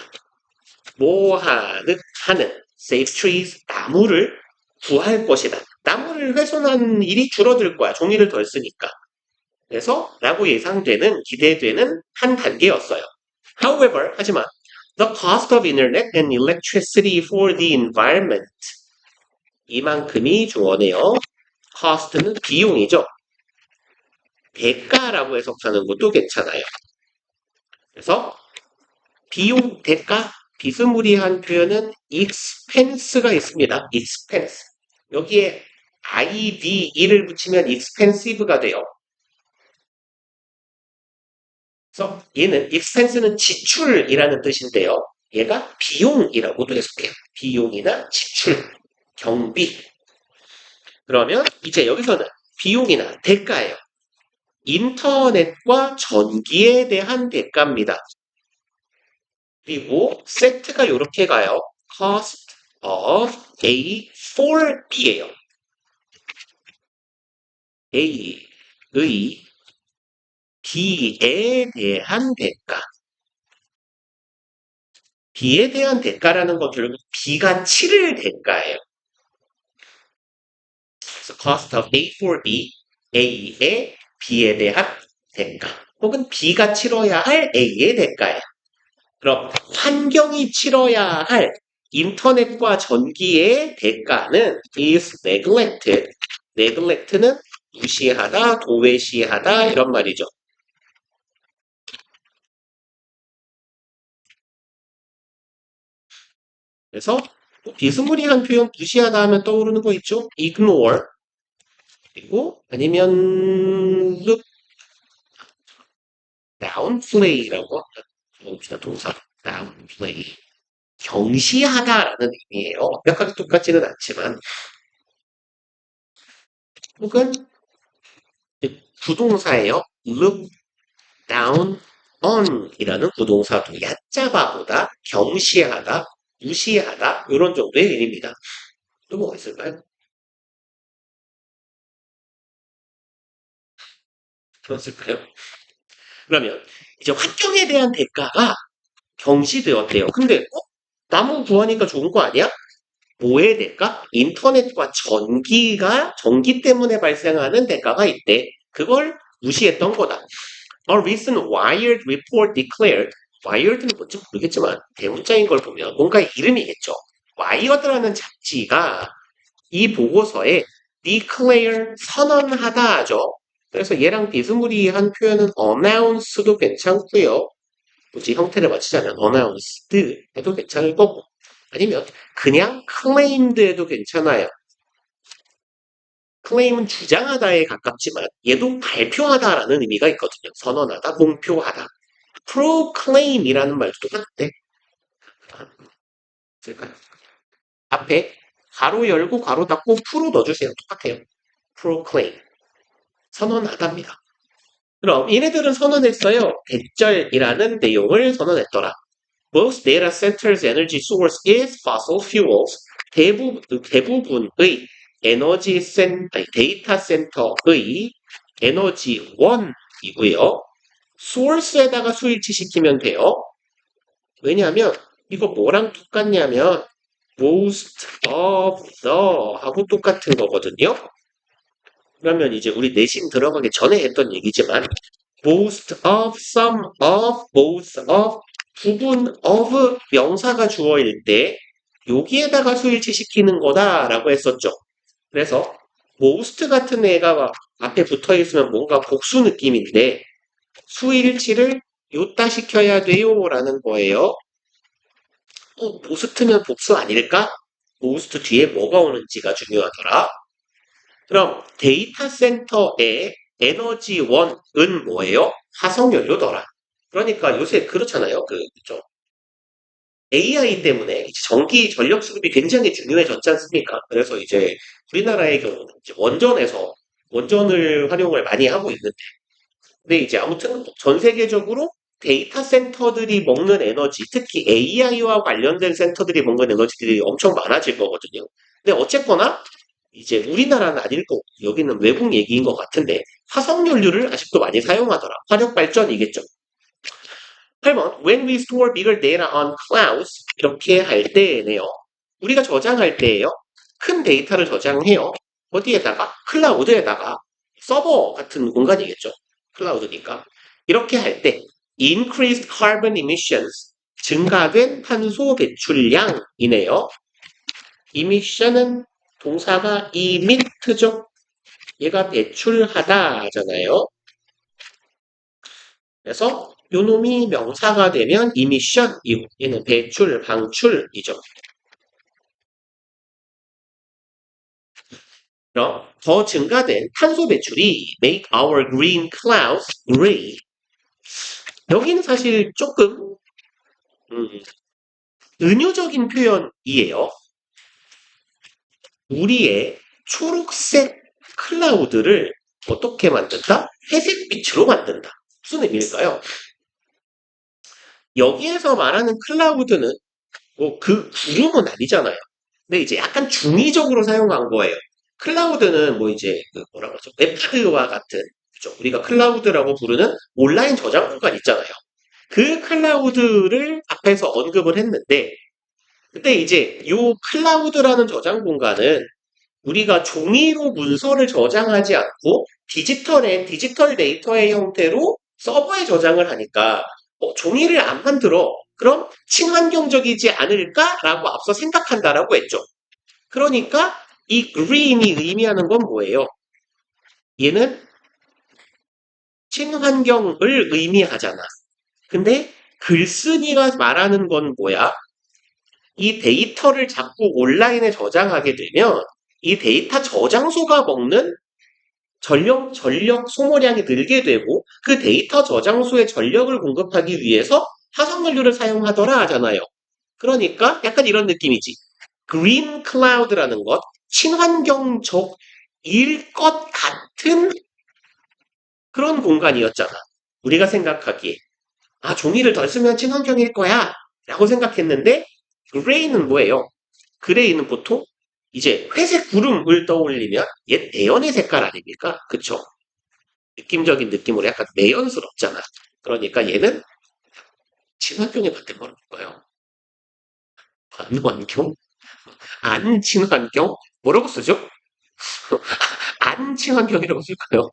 뭐 하는 save trees 나무를 구할 것이다. 나무를 훼손한 일이 줄어들 거야. 종이를 덜 쓰니까. 그래서 라고 예상되는 기대되는 한 단계였어요. However, 하지만 the cost of internet and electricity for the environment 이만큼이 중요해요. cost는 비용이죠. 대가라고 해석하는 것도 괜찮아요. 그래서 비용, 대가, 비스무리한 표현은 expense가 있습니다. expense. 여기에 IDE를 붙이면 expensive가 돼요. 그래서 얘는 expense는 지출이라는 뜻인데요. 얘가 비용이라고도 해석해요. 비용이나 지출, 경비. 그러면 이제 여기서는 비용이나 대가예요. 인터넷과 전기에 대한 대가입니다. 그리고 세트가 이렇게 가요. cost of A for B예요. A의 B에 대한 대가. B에 대한 대가라는 건 결국 B가 치를 대가예요. 그래서 cost of A for B, A의 B에 대한 대가. 혹은 B가 치러야 할 A의 대가예요. 그럼 환경이 치러야 할 인터넷과 전기의 대가는 is neglected. neglect는 무시하다, 도외시하다 이런 말이죠. 그래서 비스무리한 표현 무시하다 하면 떠오르는 거 있죠? ignore. 그리고 아니면 look downplay라고 봅시다. 동사 downplay. 경시하다라는 의미예요. 완벽하게 똑같지는 않지만 혹은 부동사예요. look down on 이라는 부동사도 얕잡아보다, 경시하다, 무시하다 이런 정도의 의미입니다. 또 뭐가 있을까요? 그렇을까요? 그러면 이제 환경에 대한 대가가 경시되었대요. 근데 나무 구하니까 좋은 거 아니야? 뭐의 대가? 인터넷과 전기 때문에 발생하는 대가가 있대. 그걸 무시했던 거다. A recent Wired report declared, Wired는 뭔지 모르겠지만 대문자인 걸 보면 뭔가의 이름이겠죠. 와이어드라는 잡지가 이 보고서에 declare 선언하다 하죠. 그래서 얘랑 비스무리한 표현은 announce도 괜찮고요. 굳이 형태를 맞추자면 announced 해도 괜찮을 거고 아니면 그냥 claimed 해도 괜찮아요. claim은 주장하다에 가깝지만 얘도 발표하다라는 의미가 있거든요. 선언하다, 공표하다. proclaim이라는 말도 똑같대. 쓸까요? 앞에 가로 열고 가로 닫고 프로 넣어주세요. 똑같아요. proclaim. 선언하답니다. 그럼 얘네들은 선언했어요. 대절이라는 내용을 선언했더라. Most data centers energy source is fossil fuels. 대부분의 데이터 센터의 에너지원이고요. source에다가 수일치시키면 돼요. 왜냐하면 이거 뭐랑 똑같냐면 most of the 하고 똑같은 거거든요. 그러면 이제 우리 내신 들어가기 전에 했던 얘기지만 most of, some of, both of, 부분 of 명사가 주어일 때 여기에다가 수일치 시키는 거다라고 했었죠. 그래서 most 같은 애가 앞에 붙어 있으면 뭔가 복수 느낌인데 수일치를 요따 시켜야 돼요라는 거예요. 모스트면 복수 아닐까? 모스트 뒤에 뭐가 오는지가 중요하더라. 그럼 데이터 센터의 에너지원은 뭐예요? 화석연료더라. 그러니까 요새 그렇잖아요. 그죠? AI 때문에 이제 전기 전력 수급이 굉장히 중요해졌지 않습니까? 그래서 이제 우리나라의 경우는 이제 원전을 활용을 많이 하고 있는데, 근데 이제 아무튼 전 세계적으로 데이터 센터들이 먹는 에너지, 특히 AI와 관련된 센터들이 먹는 에너지들이 엄청 많아질 거거든요. 근데 어쨌거나 이제 우리나라는 아닐 거고 여기는 외국 얘기인 것 같은데 화석연료를 아직도 많이 사용하더라. 화력 발전이겠죠. 8번 When we store bigger data on clouds 이렇게 할 때네요. 우리가 저장할 때예요. 큰 데이터를 저장해요. 어디에다가? 클라우드에다가 서버 같은 공간이겠죠. 클라우드니까. 이렇게 할 때 increased carbon emissions 증가된 탄소 배출량이네요. emission은 동사가 emit죠. 얘가 배출하다 하잖아요. 그래서 요놈이 명사가 되면 emission, 얘는 배출, 방출이죠. 그럼 더 증가된 탄소 배출이 make our green clouds gray. 여기는 사실 조금 은유적인 표현이에요. 우리의 초록색 클라우드를 어떻게 만든다? 회색빛으로 만든다. 무슨 의미일까요? 여기에서 말하는 클라우드는 뭐 그 구름은 아니잖아요. 근데 이제 약간 중의적으로 사용한 거예요. 클라우드는 뭐 이제 그 뭐라 그러죠? 웹하드와 같은 그죠? 우리가 클라우드라고 부르는 온라인 저장 공간 있잖아요. 그 클라우드를 앞에서 언급을 했는데 근데 이제 요 클라우드라는 저장 공간은 우리가 종이로 문서를 저장하지 않고 디지털 데이터의 형태로 서버에 저장을 하니까 종이를 안 만들어. 그럼 친환경적이지 않을까라고 앞서 생각한다라고 했죠. 그러니까 이 green이 의미하는 건 뭐예요? 얘는 친환경을 의미하잖아. 근데 글쓴이가 말하는 건 뭐야? 이 데이터를 자꾸 온라인에 저장하게 되면 이 데이터 저장소가 먹는 전력 소모량이 늘게 되고 그 데이터 저장소에 전력을 공급하기 위해서 화석연료를 사용하더라 하잖아요. 그러니까 약간 이런 느낌이지. 그린 클라우드라는 것, 친환경적일 것 같은 그런 공간이었잖아. 우리가 생각하기에. 아, 종이를 덜 쓰면 친환경일 거야. 라고 생각했는데, 그레이는 뭐예요? 그레이는 보통 이제 회색 구름을 떠올리면 옛 내연의 색깔 아닙니까? 그쵸? 느낌적인 느낌으로 약간 매연스럽잖아. 그러니까 얘는 친환경에 맞는 걸 볼까요? 반환경? 안 친환경? 뭐라고 쓰죠? 안 친환경이라고 쓸까요?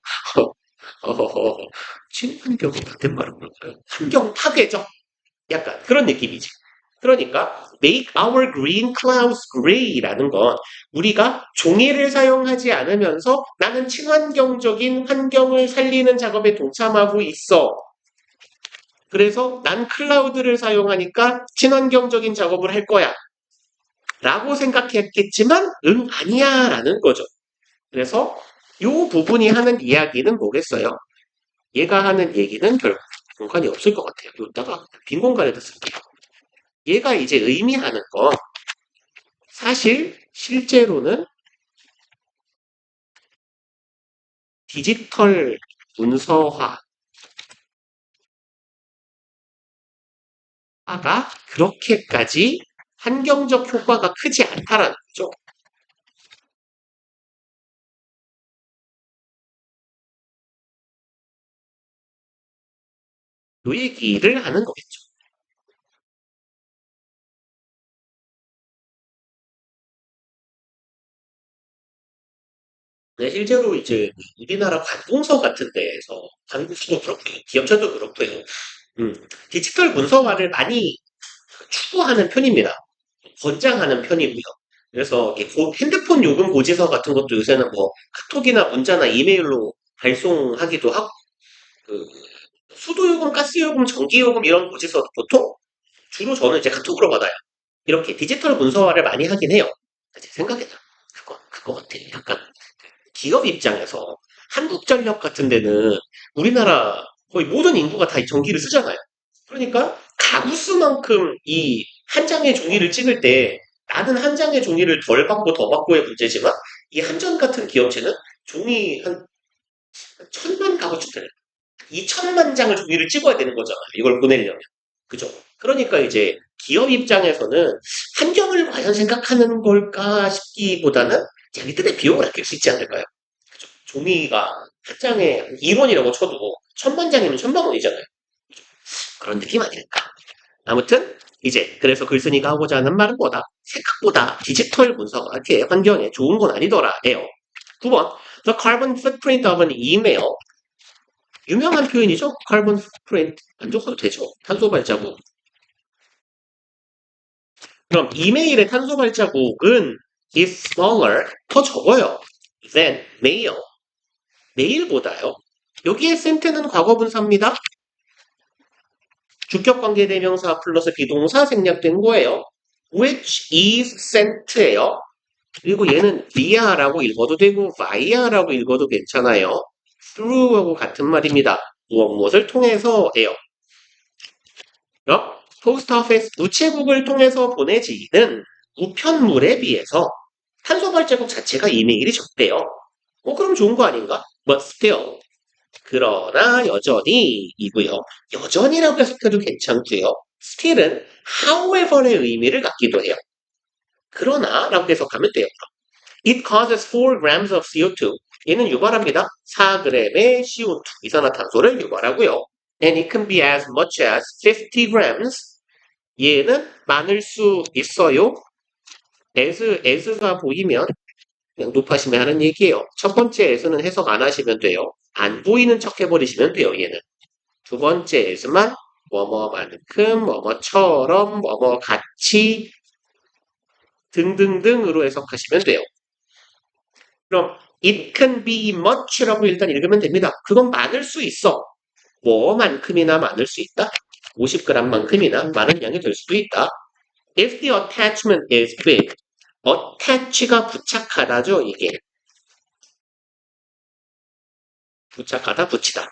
친환경에 맞는 말은 뭘까요? 환경 파괴죠? 약간 그런 느낌이지. 그러니까 make our green clouds gray라는 건 우리가 종이를 사용하지 않으면서 나는 친환경적인 환경을 살리는 작업에 동참하고 있어. 그래서 난 클라우드를 사용하니까 친환경적인 작업을 할 거야. 라고 생각했겠지만, 아니야. 라는 거죠. 그래서 이 부분이 하는 이야기는 뭐겠어요? 얘가 하는 얘기는 결국 공간이 없을 것 같아요. 이따가 빈 공간에다 쓸게요. 얘가 이제 의미하는 건 사실 실제로는 디지털 문서화가 그렇게까지 환경적 효과가 크지 않다라는 거죠. 이 얘기를 하는 거겠죠. 네, 실제로 이제 우리나라 관공서 같은 데에서 관공서도 그렇고요. 기업체도 그렇고요. 디지털 문서화를 많이 추구하는 편입니다. 권장하는 편이고요. 그래서 핸드폰 요금 고지서 같은 것도 요새는 뭐 카톡이나 문자나 이메일로 발송하기도 하고 그 수도요금, 가스요금, 전기요금 이런 고지서도 보통 주로 저는 이제 카톡으로 받아요. 이렇게 디지털 문서화를 많이 하긴 해요. 제 생각에는 그거 같아요. 약간 기업 입장에서 한국전력 같은 데는 우리나라 거의 모든 인구가 다 전기를 쓰잖아요. 그러니까 가구 수만큼 이 한 장의 종이를 찍을 때 나는 한 장의 종이를 덜 받고 더 받고의 문제지만 이 한전 같은 기업체는 종이 한 천만 가구쯤 2천만 장을 종이를 찍어야 되는 거잖아요. 이걸 보내려면. 그죠? 그러니까 이제 기업 입장에서는 환경을 과연 생각하는 걸까 싶기보다는 자기들의 비용을 아낄 수 있지 않을까요? 그죠? 종이가 한 장에 1원이라고 쳐도 천만 장이면 천만 원이잖아요. 그런 느낌 아닐까? 아무튼 이제 그래서 글쓴이가 하고자 하는 말은 뭐다? 생각보다 디지털 문서가 이렇게 환경에 좋은 건 아니더라예요. 9번 The carbon footprint of an email 유명한 표현이죠. carbon footprint 안 적어도 되죠. 탄소 발자국. 그럼 이메일의 탄소 발자국은 is smaller 더 적어요. than mail 메일보다요. 여기에 sent는 과거 분사입니다. 주격 관계 대명사 플러스 비동사 생략된 거예요. which is sent예요. 그리고 얘는 via라고 읽어도 되고 via라고 읽어도 괜찮아요. through하고 같은 말입니다. 무엇을 통해서예요. 그럼 포스트 오피스 우체국을 통해서 보내지는 우편물에 비해서 탄소 발자국 자체가 이메일이 적대요. 그럼 좋은 거 아닌가? But still 그러나 여전히 이고요. 여전히라고 해석해도 괜찮고요. still은 however의 의미를 갖기도 해요. 그러나 라고 해석하면 돼요. It causes 4 grams of CO2. 얘는 유발합니다. 4g의 CO2, 이산화탄소를 유발하고요. And it can be as much as 50 grams. 얘는 많을 수 있어요. as가 보이면 그냥 높아시면 하는 얘기예요. 첫 번째 as는 해석 안 하시면 돼요. 안 보이는 척 해버리시면 돼요, 얘는. 두 번째 as만 뭐뭐만큼, 뭐뭐처럼, 뭐뭐 같이 등등등으로 해석하시면 돼요. 그럼 it can be much라고 일단 읽으면 됩니다. 그건 많을 수 있어. 뭐만큼이나 많을 수 있다. 50g만큼이나 많은 양이 될 수도 있다. If the attachment is big, attach가 부착하다죠, 이게. 부착하다, 붙이다.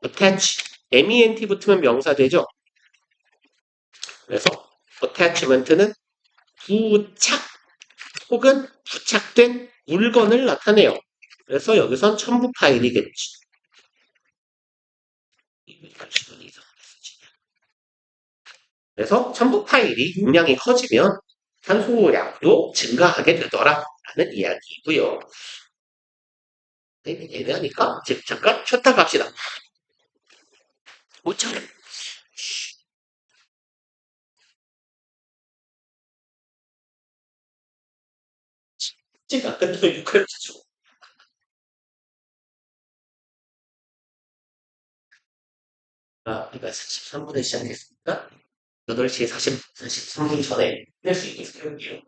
attach, ment 붙으면 명사 되죠? 그래서 attachment는 부착 혹은 부착된 물건을 나타내요. 그래서 여기선 첨부 파일이겠지. 그래서 첨부 파일이 용량이 커지면 산소량도 증가하게 되더라라는 이야기이고요. 애매하니까 잠깐 쉬었다 갑시다. 5천. 제가 끝나면 6회를 쳐. 우리가 43분에 시작했으니까 8시 43분 전에 끝낼 수 있게 해볼게요.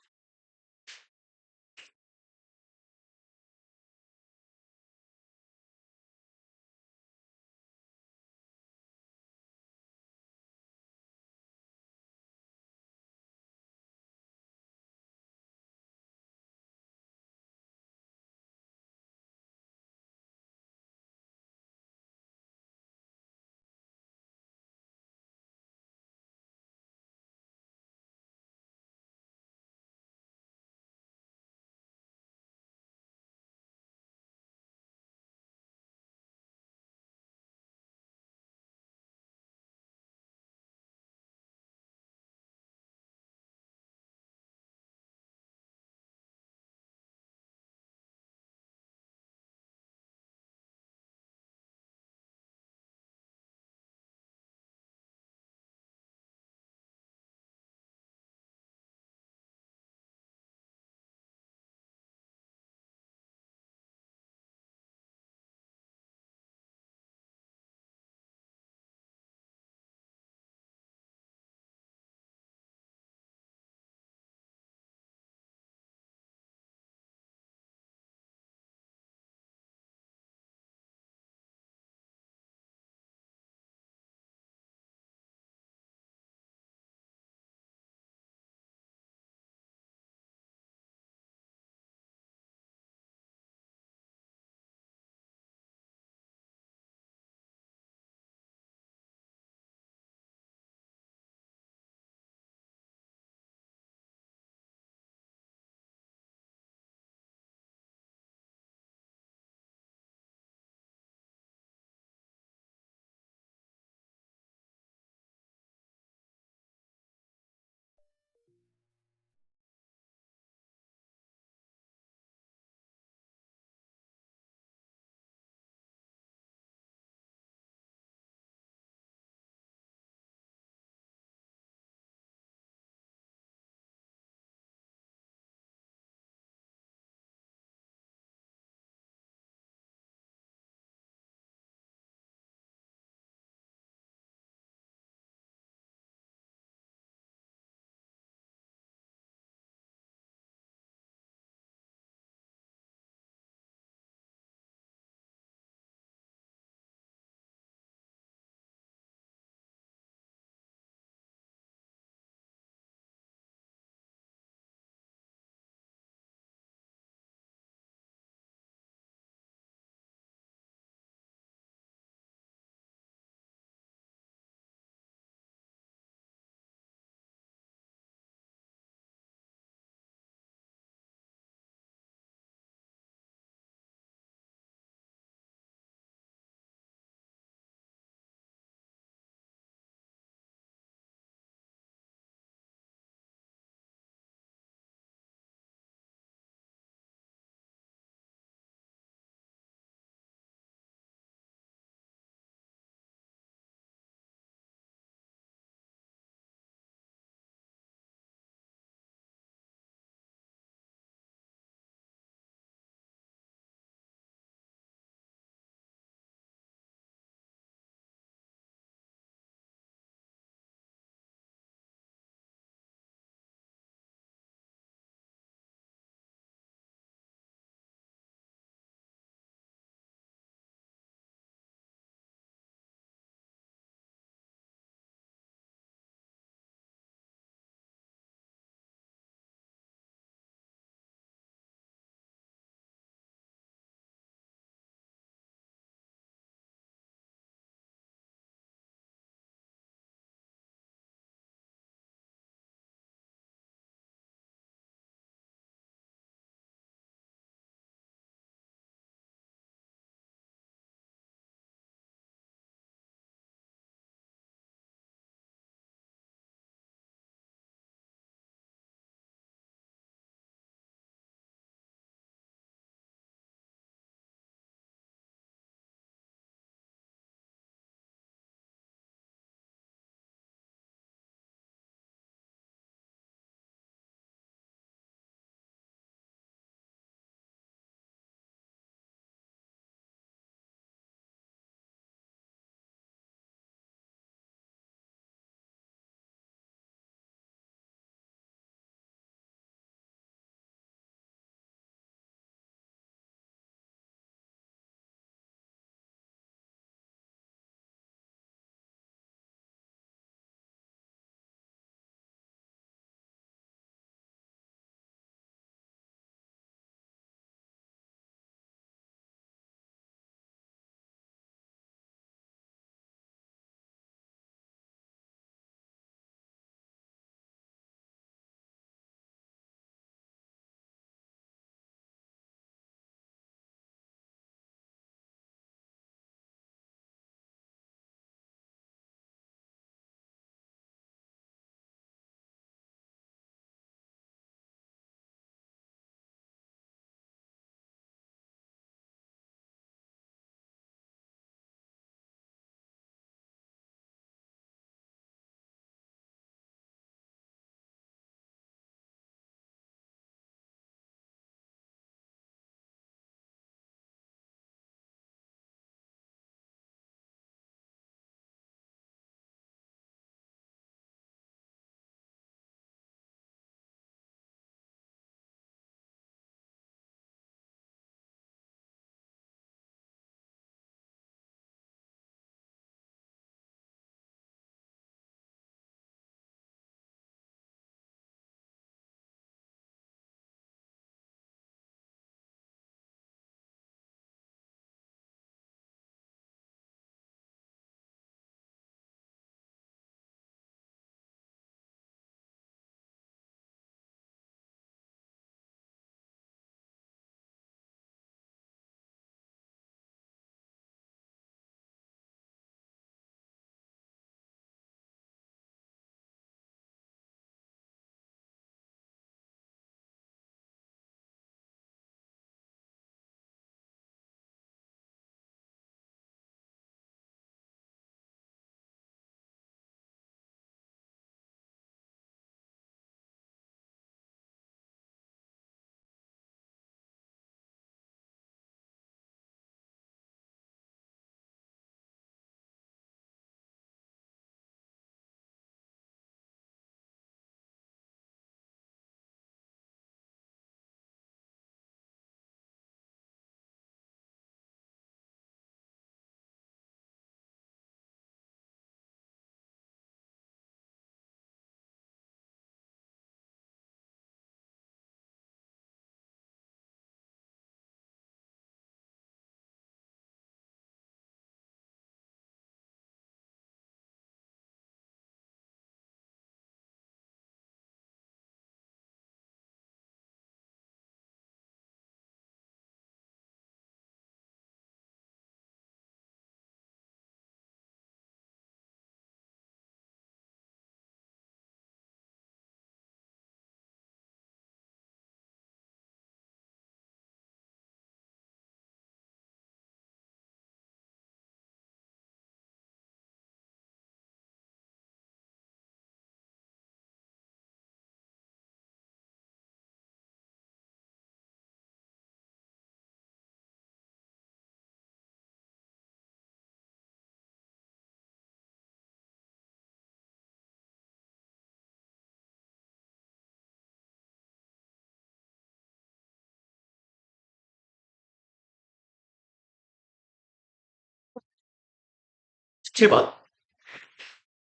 7번.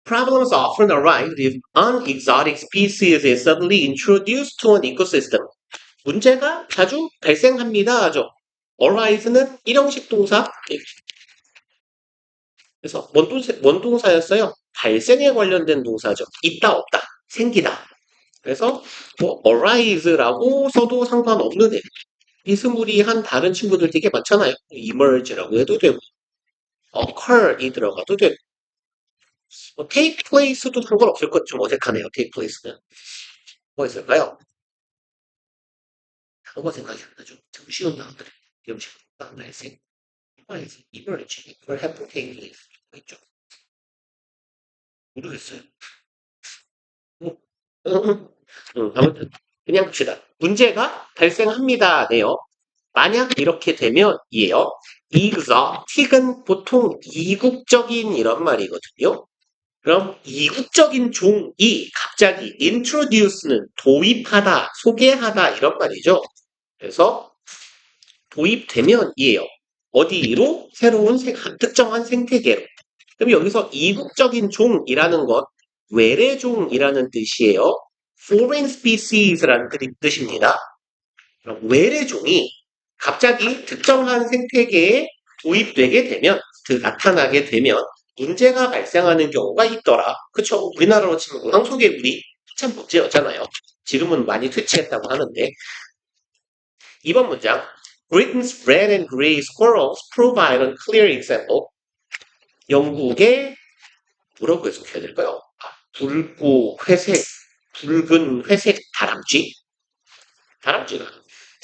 Problems often arise if an exotic species is suddenly introduced to an ecosystem. 문제가 자주 발생합니다. 하죠. arise는 일형식 동사. 그래서 뭔 동사였어요? 발생에 관련된 동사죠. 있다, 없다, 생기다. 그래서 뭐 arise라고 써도 상관없는 애. 비스무리한 다른 친구들 되게 많잖아요. emerge라고 해도 되고, occur이 들어가도 되고, 뭐 take place도 상관없을 것 좀 어색하네요. take place는. 뭐 있을까요? 단어가 생각이 안 나죠. 좀 쉬운 단어들. 음식, 발생, emerge, 이걸 have to take place. 있죠. 모르겠어요. 뭐, 아무튼 그냥 봅시다. 문제가 발생합니다. 네요. 만약 이렇게 되면 이에요. exotic은 보통 이국적인 이런 말이거든요. 그럼 이국적인 종이 갑자기 introduce는 도입하다, 소개하다 이런 말이죠. 그래서 도입되면 이에요. 어디로? 새로운 특정한 생태계로. 그럼 여기서 이국적인 종이라는 것 외래종이라는 뜻이에요. foreign species라는 뜻입니다. 그럼 외래종이 갑자기 특정한 생태계에 도입되게 되면, 나타나게 되면 문제가 발생하는 경우가 있더라. 그쵸? 우리나라로 치면 황소개구리 참 문제였잖아요. 지금은 많이 퇴치했다고 하는데. 2번 문장. Britain's red and gray squirrels provide a clear example. 영국의 뭐라고 해석해야 될까요? 붉고 회색, 붉은 회색 다람쥐가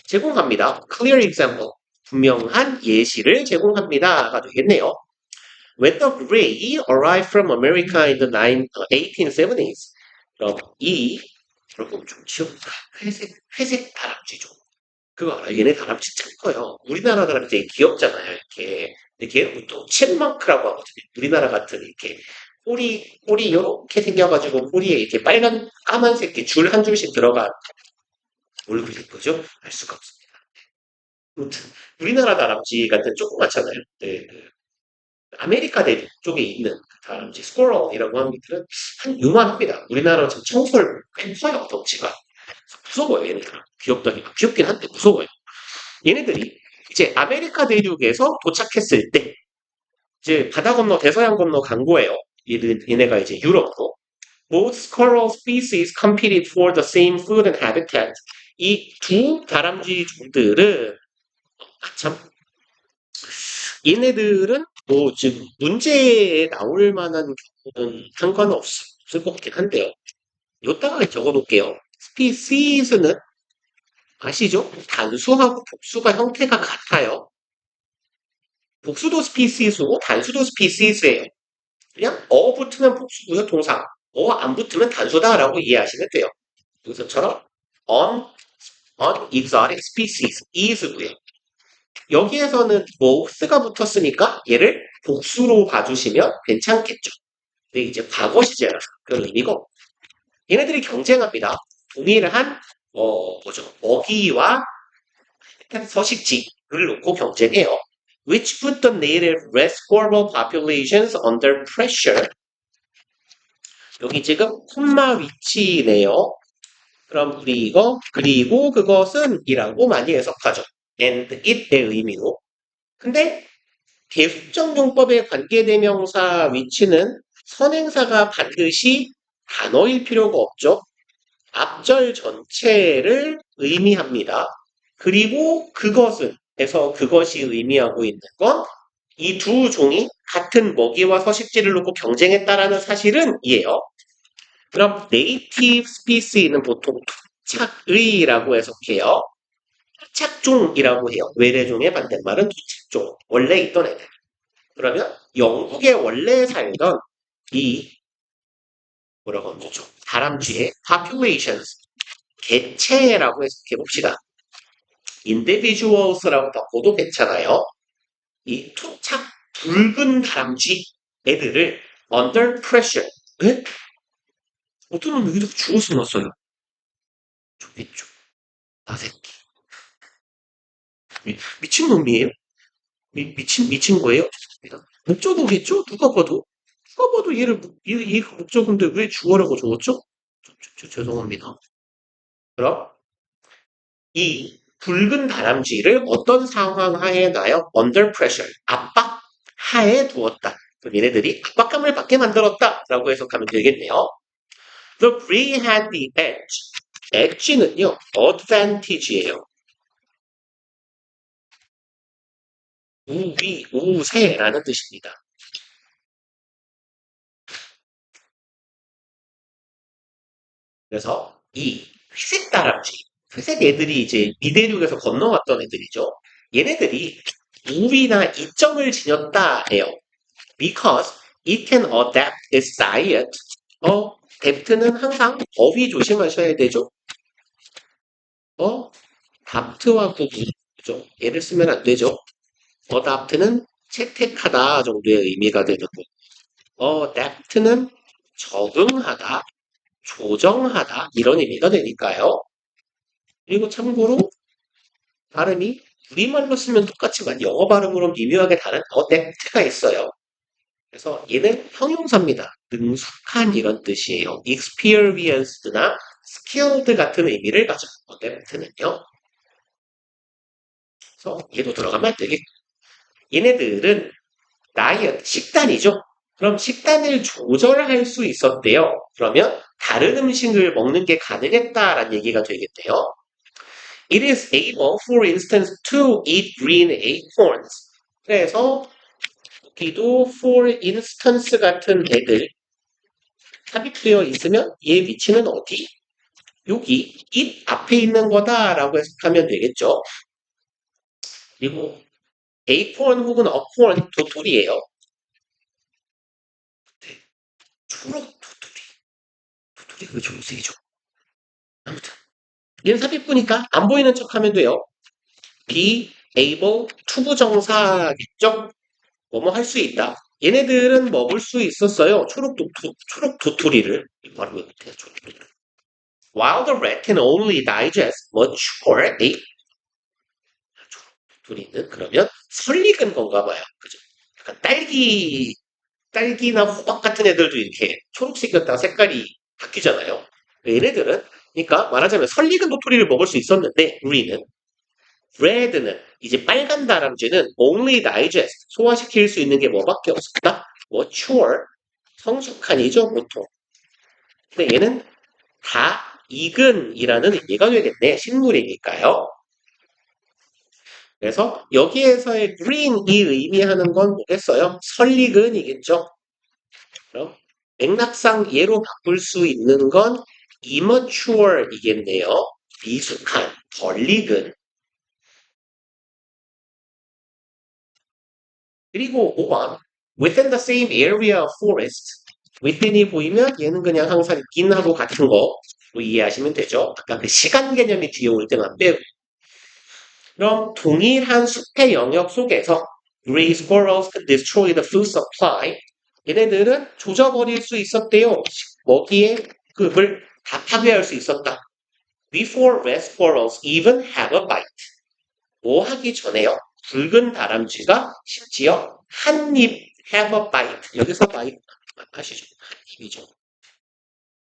제공합니다. Clear example. 분명한 예시를 제공합니다가 되겠네요. When the gray arrived from America in the 1870s. 그럼 여러분 좀 치워볼까? 회색 다람쥐죠. 그거 알아요? 얘네 다람쥐 짱 커요. 우리나라 다람쥐 되게 귀엽잖아요. 이렇게. 근데 걔는 보통 챗마크라고 하거든요. 우리나라 같은 이렇게 꼬리 요렇게 생겨가지고 꼬리에 이렇게 빨간 까만색 줄 한 줄씩 들어간 얼굴일 거죠? 알 수가 없습니다. 아무튼 우리나라 다람쥐 같은 조그맣잖아요. 네, 아메리카 대륙 쪽에 있는 그 다람쥐 스코럴이라고 하는 것들은 한 요만합니다. 우리나라로 참 청설 꽤 커요, 덩치가. 무서워요, 얘네들. 귀엽긴 한데 무서워요. 얘네들이 이제 아메리카 대륙에서 도착했을 때 이제 바다 건너 대서양 건너 간 거예요. 얘네가 이제 유럽으로. Both squirrel species competed for the same food and habitat. 이 두 다람쥐 종들은 참 얘네들은 뭐 지금 문제에 나올 만한 경우는 상관없을 것 같긴 한데요. 요따가 적어놓을게요. species는 아시죠? 단수하고 복수가 형태가 같아요. 복수도 스피시스고 단수도 스피시스예요. 그냥 붙으면 복수고요, 동사. 안 붙으면 단수다라고 이해하시면 돼요. 여기서처럼 on exotic species is고요. 여기에서는 wos가 붙었으니까 얘를 복수로 봐주시면 괜찮겠죠. 근데 이제 과거 시제라서 그런 의미고 얘네들이 경쟁합니다. 동일한 먹이와 서식지를 놓고 경쟁해요. Which put the native red squirrel populations under pressure. 여기 지금 콤마 위치네요. 그럼 우리 이거 그리고 그것은 이라고 많이 해석하죠. and it의 의미로. 근데 대속적 용법의 관계대명사 위치는 선행사가 반드시 단어일 필요가 없죠. 앞절 전체를 의미합니다. 그리고 그것은 에서 그것이 의미하고 있는 건 이 두 종이 같은 먹이와 서식지를 놓고 경쟁했다라는 사실은 이에요. 그럼 native species는 보통 토착의라고 해석해요. 토착종이라고 해요. 외래종의 반대말은 토착종. 원래 있던 애들. 그러면 영국에 원래 살던 이 뭐라고 하면 좋죠? 다람쥐의 populations, 개체라고 해석해 봅시다. individuals라고 바꿔도 괜찮아요. 이 토착 붉은 다람쥐 애들을 under pressure. 에? 어떤 놈이 여기다 죽어서 놨어요. 저기죠. 나 새끼. 미친 놈이에요? 미친 거예요? 목적어겠죠? 누가 봐도. 누가 봐도 이 목적인데 왜 주어라고 적었죠? 죄송합니다. 그럼 이 붉은 다람쥐를 어떤 상황 하에 놔요? Under pressure. 압박 하에 두었다. 그럼 얘네들이 압박감을 받게 만들었다. 라고 해석하면 되겠네요. The Bree had the edge. edge는요, advantage예요. 우위, 우세라는 뜻입니다. 그래서 이 회색 다람쥐, 회색 애들이 이제 미대륙에서 건너왔던 애들이죠. 얘네들이 우위나 이점을 지녔다 해요. Because it can adapt its diet. adapt는 항상 어휘 조심하셔야 되죠. adapt와 구분이죠. 얘를 쓰면 안 되죠. adapt는 채택하다 정도의 의미가 되는 거고, adapt는 적응하다, 조정하다 이런 의미가 되니까요. 그리고 참고로 발음이 우리말로 쓰면 똑같지만 영어 발음으로 미묘하게 다른 adapt가 있어요. 그래서 얘는 형용사입니다. 능숙한 이런 뜻이에요. experienced나 skilled 같은 의미를 가져요. adapt는요. 그래서 얘도 들어가면 안 되겠고. 얘네들은 다이어트, 식단이죠. 그럼 식단을 조절할 수 있었대요. 그러면 다른 음식을 먹는 게 가능했다라는 얘기가 되겠네요. It is able, for instance, to eat green acorns. 그래서 여기도 for instance 같은 애들 삽입되어 있으면 얘 위치는 어디? 여기 it 앞에 있는 거다라고 해석하면 되겠죠. 그리고 acorn 혹은 acorn 도토리예요. 초록 도토리. 도토리 그 초록색이죠. 아무튼 얘는 삽입부니까 안 보이는 척하면 돼요. be able 투부정사겠죠? 뭐뭐 할 수 있다. 얘네들은 먹을 수 있었어요. 초록 도토리를 바로 밑에 초록 도토리. While the rat can only digest mature a 도토리는 그러면 설익은 건가 봐요. 그죠? 약간 딸기나 호박 같은 애들도 이렇게 초록색이었다가 색깔이 바뀌잖아요. 얘네들은 그러니까 말하자면 설익은 도토리를 먹을 수 있었는데 우리는 red는 이제 빨간 다람쥐는 only digest 소화시킬 수 있는 게 뭐밖에 없었다? mature 성숙한이죠 보통. 근데 얘는 다 익은이라는 의미가 되겠네. 식물이니까요. 그래서 여기에서의 green이 의미하는 건 뭐겠어요? 설익은이겠죠. 그럼 맥락상 얘로 바꿀 수 있는 건 immature이겠네요. 미숙한, 덜 익은. 그리고 5번 within the same area of forest. within이 보이면 얘는 그냥 항상 in하고 같은 거로 이해하시면 되죠. 아까 그 시간 개념이 뒤에 올 때만 빼고. 그럼 동일한 숲의 영역 속에서 gray squirrels could destroy the food supply. 얘네들은 조져버릴 수 있었대요. 먹이의 급을 다 파괴할 수 있었다. Before red squirrels even have a bite. 뭐 하기 전에요? 붉은 다람쥐가 심지어 한 입 have a bite. 여기서 bite 아시죠? 한 입이죠.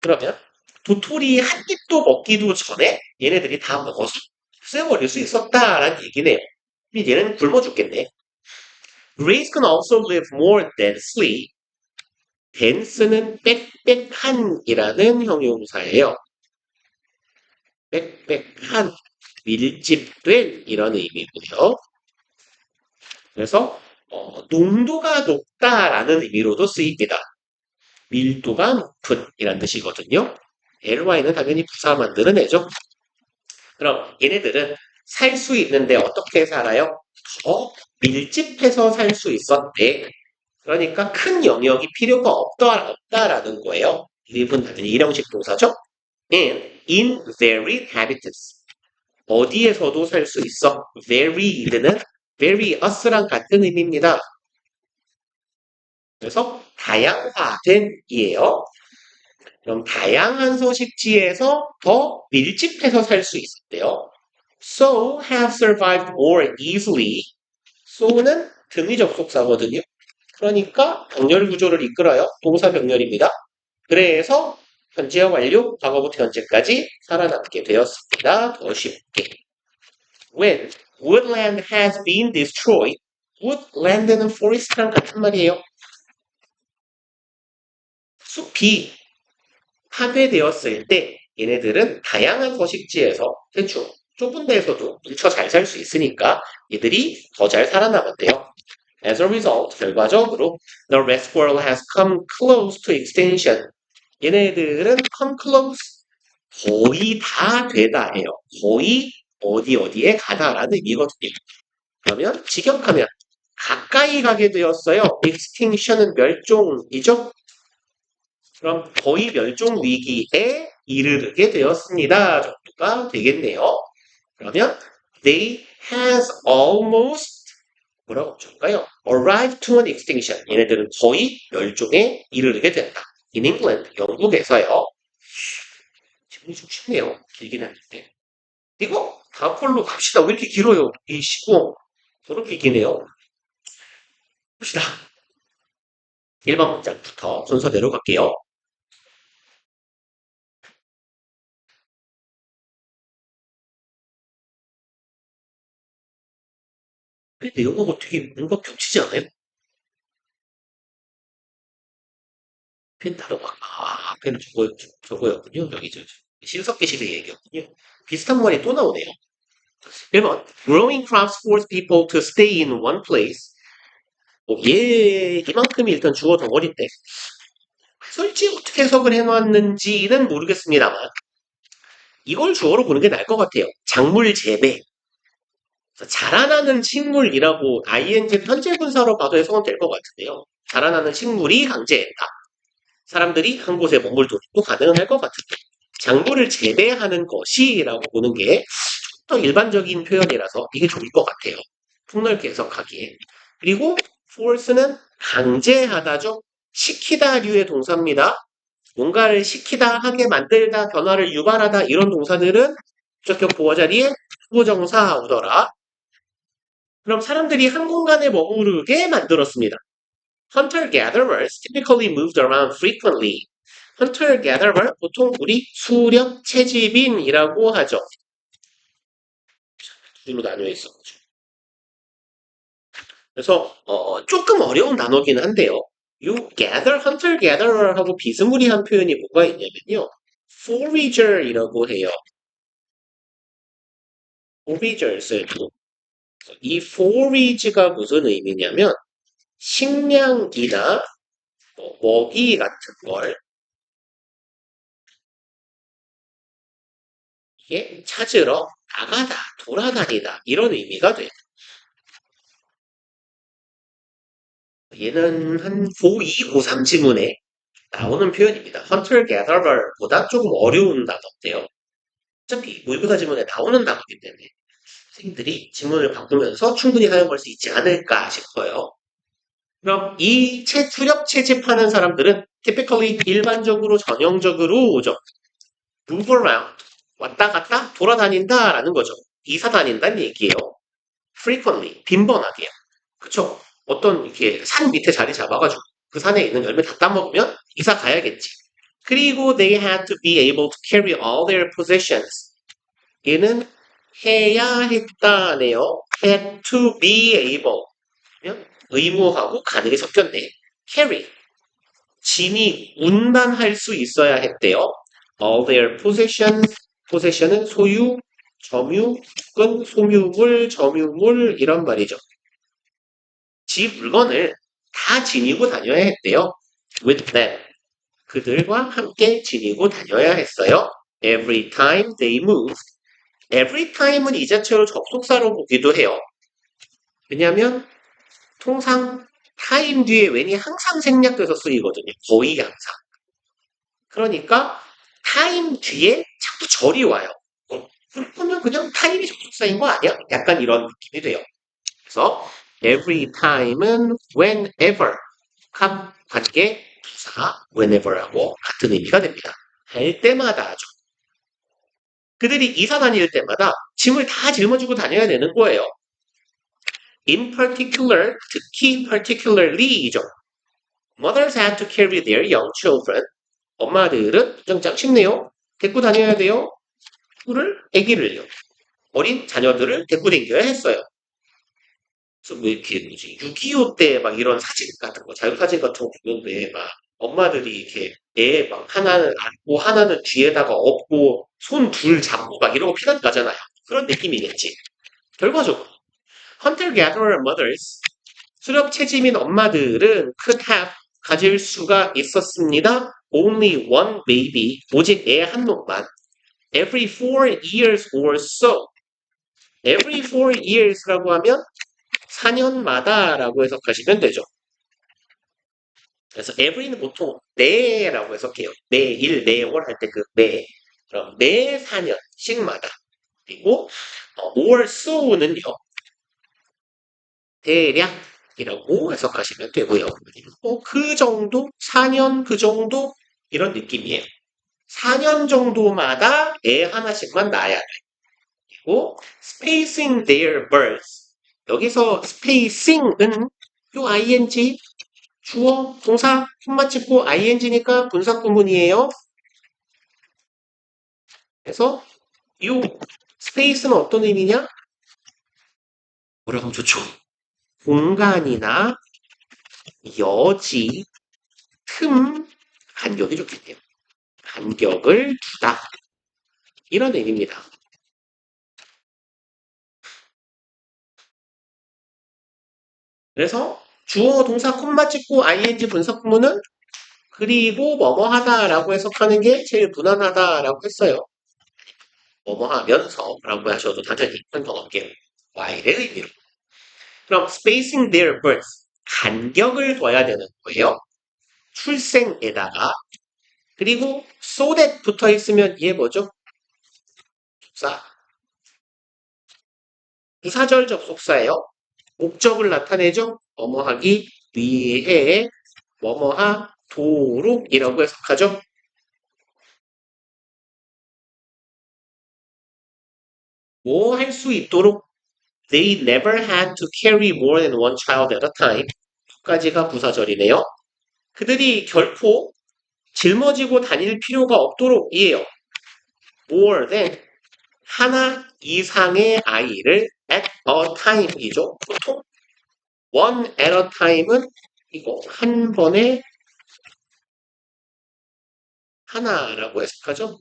그러면 도토리 한 입도 먹기도 전에 얘네들이 다 먹어서 쓰여버릴 수 있었다라는 얘기네요. 얘는 굶어 죽겠네. Grace can also live more densely. dense는 빽빽한이라는 형용사예요. 빽빽한, 밀집된 이런 의미고요. 그래서 농도가 높다라는 의미로도 쓰입니다. 밀도가 높은 이란 뜻이거든요. ly는 당연히 부사 만드는 애죠. 그럼 얘네들은 살 수 있는데 어떻게 살아요? 더 밀집해서 살 수 있었대. 그러니까 큰 영역이 필요가 없다라는 거예요. live는 당연히 일형식 동사죠. And in varied habitats. 어디에서도 살 수 있어. varied는 various랑 같은 의미입니다. 그래서 다양화된이에요. 그럼 다양한 서식지에서 더 밀집해서 살 수 있었대요. So have survived more easily. so는 등위 접속사거든요. 그러니까 병렬 구조를 이끌어요. 동사 병렬입니다. 그래서 현재와 완료, 과거부터 현재까지 살아남게 되었습니다. 더 쉽게. When woodland has been destroyed, woodland는 forest랑 같은 말이에요. 숲이 파괴되었을 때 얘네들은 다양한 서식지에서 대충 좁은 데에서도 뭉쳐 잘 살 수 있으니까 얘들이 더 잘 살아남았대요. As a result, 결과적으로 the red squirrel has come close to extinction. 얘네들은 come close, 거의 다 되다 해요. 거의 어디에 가다라는 의미거든요. 그러면 직역하면 가까이 가게 되었어요. extinction은 멸종이죠. 그럼 거의 멸종 위기에 이르게 되었습니다. 정도가 되겠네요. 그러면 they has almost 뭐라고 적을까요? arrived to an extinction. 얘네들은 거의 멸종에 이르게 된다. In England, 영국에서요. 질문이 좀 쉽네요. 길긴 한데. 이거 다음 걸로 갑시다. 왜 이렇게 길어요? 이 시고 저렇게 기네요. 봅시다. 1번 문장부터 순서대로 갈게요. 근데 내용하고 되게 뭔가 겹치지 않아요? 펜 다르고, 펜은 저거였군요. 여기 신석기식의 얘기였군요. 비슷한 말이 또 나오네요. 1번. Growing crops force people to stay in one place. 이만큼이 일단 주어 덩어리인데, 솔직히 어떻게 해석을 해놨는지는 모르겠습니다만, 이걸 주어로 보는 게 나을 것 같아요. 작물 재배. 자라나는 식물이라고 ing 현재 분사로 봐도 해석은 될 것 같은데요. 자라나는 식물이 강제했다. 사람들이 한 곳에 머물도록 가능할 것 같은데 작물을 재배하는 것이라고 보는 게 더 일반적인 표현이라서 이게 좋을 것 같아요. 폭넓게 해석하기에. 그리고 force는 강제하다죠. 시키다류의 동사입니다. 뭔가를 시키다, 하게 만들다, 변화를 유발하다 이런 동사들은 주격 보호 자리에 후보정사 오더라. 그럼 사람들이 한 공간에 머무르게 만들었습니다. Hunter-gatherers typically moved around frequently. Hunter-gatherer 보통 우리 수렵 채집인이라고 하죠. 둘로 나뉘어 있어가지고. 그래서 조금 어려운 단어긴 한데요. hunter-gatherer하고 비스무리한 표현이 뭐가 있냐면요. forager이라고 해요. foragers을 이 forage가 무슨 의미냐면 식량이나 먹이 같은 걸 이게 찾으러 나가다, 돌아다니다 이런 의미가 돼요. 얘는 한 고2, 고3 지문에 나오는 표현입니다. hunter-gatherer 보다 조금 어려운 단어인데요. 어차피 모의고사 지문에 나오는 단어이기 때문에 선생님들이 지문을 바꾸면서 충분히 사용할 수 있지 않을까 싶어요. 그럼 이 투렵 채집하는 사람들은 typically 일반적으로 전형적으로 오죠. move around 왔다 갔다 돌아다닌다라는 거죠. 이사 다닌다는 얘기예요. frequently 빈번하게요. 그쵸? 어떤 이렇게 산 밑에 자리 잡아가지고 그 산에 있는 열매 다 따먹으면 이사 가야겠지. 그리고 they had to be able to carry all their possessions. 얘는 해야 했다네요. had to be able. 의무하고 가능이 섞였네. carry. 짐이 운반할 수 있어야 했대요. all their possessions. possession은 소유, 점유, 혹은 소유물, 점유물 이런 말이죠. 지 물건을 다 지니고 다녀야 했대요. with them. 그들과 함께 지니고 다녀야 했어요. every time they moved. every time은 이 자체로 접속사로 보기도 해요. 왜냐하면 통상 time 뒤에 when이 항상 생략돼서 쓰이거든요. 거의 항상. 그러니까 time 뒤에 자꾸 절이 와요. 그러면 그냥 time이 접속사인 거 아니야? 약간 이런 느낌이 돼요. 그래서 every time은 whenever 관계 부사 whenever하고 같은 의미가 됩니다. 할 때마다 하죠. 그들이 이사 다닐 때마다 짐을 다 짊어지고 다녀야 되는 거예요. in particular, 특히 particularly이죠. Mothers had to carry their young children. 엄마들은 짱짱 쉽네요. 데리고 다녀야 돼요. 아기를요. 어린 자녀들을 데리고 다녀야 했어요. 그래서 뭐 이렇게 뭐지 6.25 때 막 이런 사진 같은 거, 자유사진 같은 거 보는데 막 엄마들이 이렇게 애 막 하나는 안고 하나는 뒤에다가 업고 손 둘 잡고 막 이러고 피난 가잖아요. 그런 느낌이겠지. 결과적으로 hunter-gatherer mothers 수렵 채집인 엄마들은 could have 가질 수가 있었습니다. Only one baby 오직 애 한 놈만 every 4 years or so. every 4 years라고 하면 4년마다라고 해석하시면 되죠. 그래서 every는 보통 매라고 해석해요. 매일, 매월 할 때 그 매. 그럼 매 4년씩마다. 그리고 or so는요. 대략이라고 해석하시면 되고요. 그 정도, 4년 그 정도 이런 느낌이에요. 4년 정도마다 애 하나씩만 낳아야 돼. 그리고 spacing their births. 여기서 spacing은 요 ing 주어, 동사, 손만 찍고 ing니까 분사 구문이에요. 그래서 이 스페이스는 어떤 의미냐? 뭐라고 하면 좋죠? 공간이나 여지, 틈, 간격이 좋겠네요. 간격을 두다. 이런 의미입니다. 그래서 주어, 동사, 콤마 찍고 ing 분사 구문은 그리고 뭐뭐 하다라고 해석하는 게 제일 무난하다라고 했어요. 뭐뭐 하면서라고 하셔도 당연히 상관없게요. while의 의미로. 그럼 spacing their births 간격을 둬야 되는 거예요. 출생에다가 그리고 so that 붙어 있으면 이게 뭐죠? 접사. 부사절 접속사예요. 목적을 나타내죠. 뭐뭐하기 위해 뭐뭐하도록이라고 해석하죠. 뭐 할 수 있도록 they never had to carry more than one child at a time. 까지가 부사절이네요. 그들이 결코 짊어지고 다닐 필요가 없도록이에요. more than 하나 이상의 아이를 at a time이죠. 보통 one at a time은 이거 한 번에 하나라고 해석하죠.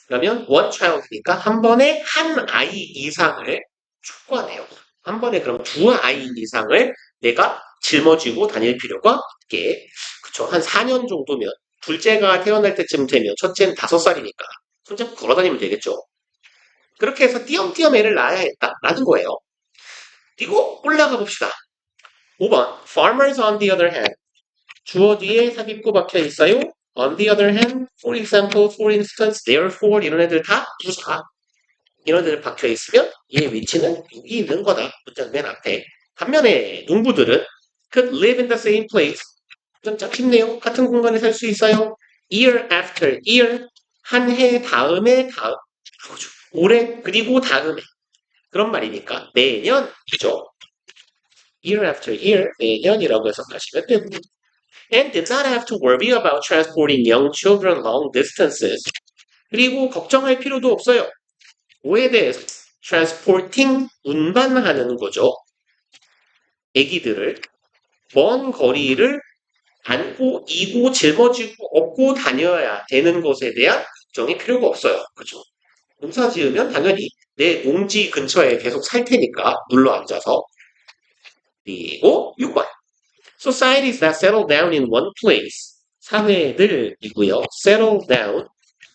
그러면 one child니까 한 번에 한 아이 이상을 촉구하네요. 한 번에 그럼 두 아이 이상을 내가 짊어지고 다닐 필요가 없게. 그쵸. 한 4년 정도면 둘째가 태어날 때쯤 되면 첫째는 5살이니까 손잡고 걸어다니면 되겠죠. 그렇게 해서 띄엄띄엄 애를 낳아야 했다라는 거예요. 그리고 올라가 봅시다. 5번 Farmers on the other hand 주어 뒤에 삽입구 박혀 있어요. On the other hand, for example, for instance, therefore 이런 애들 다 부사 이런 애들 박혀 있으면 얘의 위치는 여기 있는 거다. 문장 맨 앞에. 반면에 농부들은 could live in the same place. 좀 짧네요. 같은 공간에 살 수 있어요. year after year 한 해 다음에 다음 올해 그리고 다음에 그런 말이니까 매년이죠. year after year 매년이라고 해석하시면 됩니다. And did not have to worry about transporting young children long distances. 그리고 걱정할 필요도 없어요. 뭐에 대해서? transporting, 운반하는 거죠. 애기들을 먼 거리를 안고, 이고, 짊어지고, 업고 다녀야 되는 것에 대한 걱정이 필요가 없어요. 그죠? 농사 지으면 당연히 내 농지 근처에 계속 살 테니까 눌러 앉아서. 그리고 6번. Societies that settle down in one place. 사회들이고요. settle down,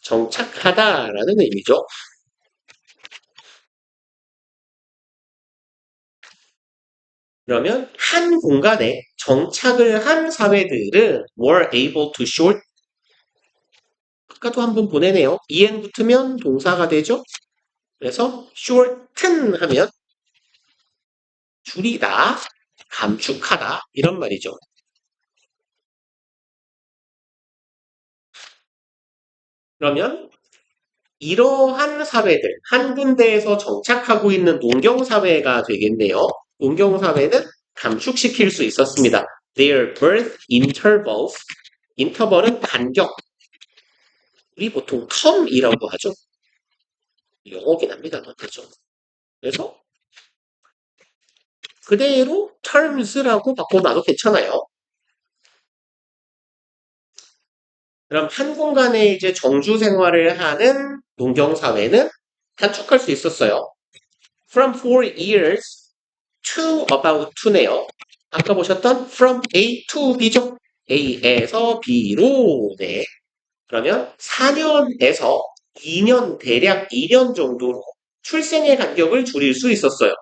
정착하다라는 의미죠. 그러면 한 공간에 정착을 한 사회들은 were able to short 아까도 한번 보내네요. en 붙으면 동사가 되죠. 그래서 shorten 하면 줄이다, 감축하다 이런 말이죠. 그러면 이러한 사회들, 한 군데에서 정착하고 있는 농경사회가 되겠네요. 농경사회는 감축시킬 수 있었습니다. Their birth intervals, 인터벌은 간격, 우리 보통 텀이라고 하죠. 영어긴 합니다만, 그죠? 그래서 그대로 terms라고 바꿔놔도 괜찮아요. 그럼 한 공간에 이제 정주 생활을 하는 농경사회는 단축할 수 있었어요. From 4 years to about 2네요. 아까 보셨던 from A to B죠. A에서 B로, 네. 그러면 4년에서 2년, 대략 2년 정도로 출생의 간격을 줄일 수 있었어요.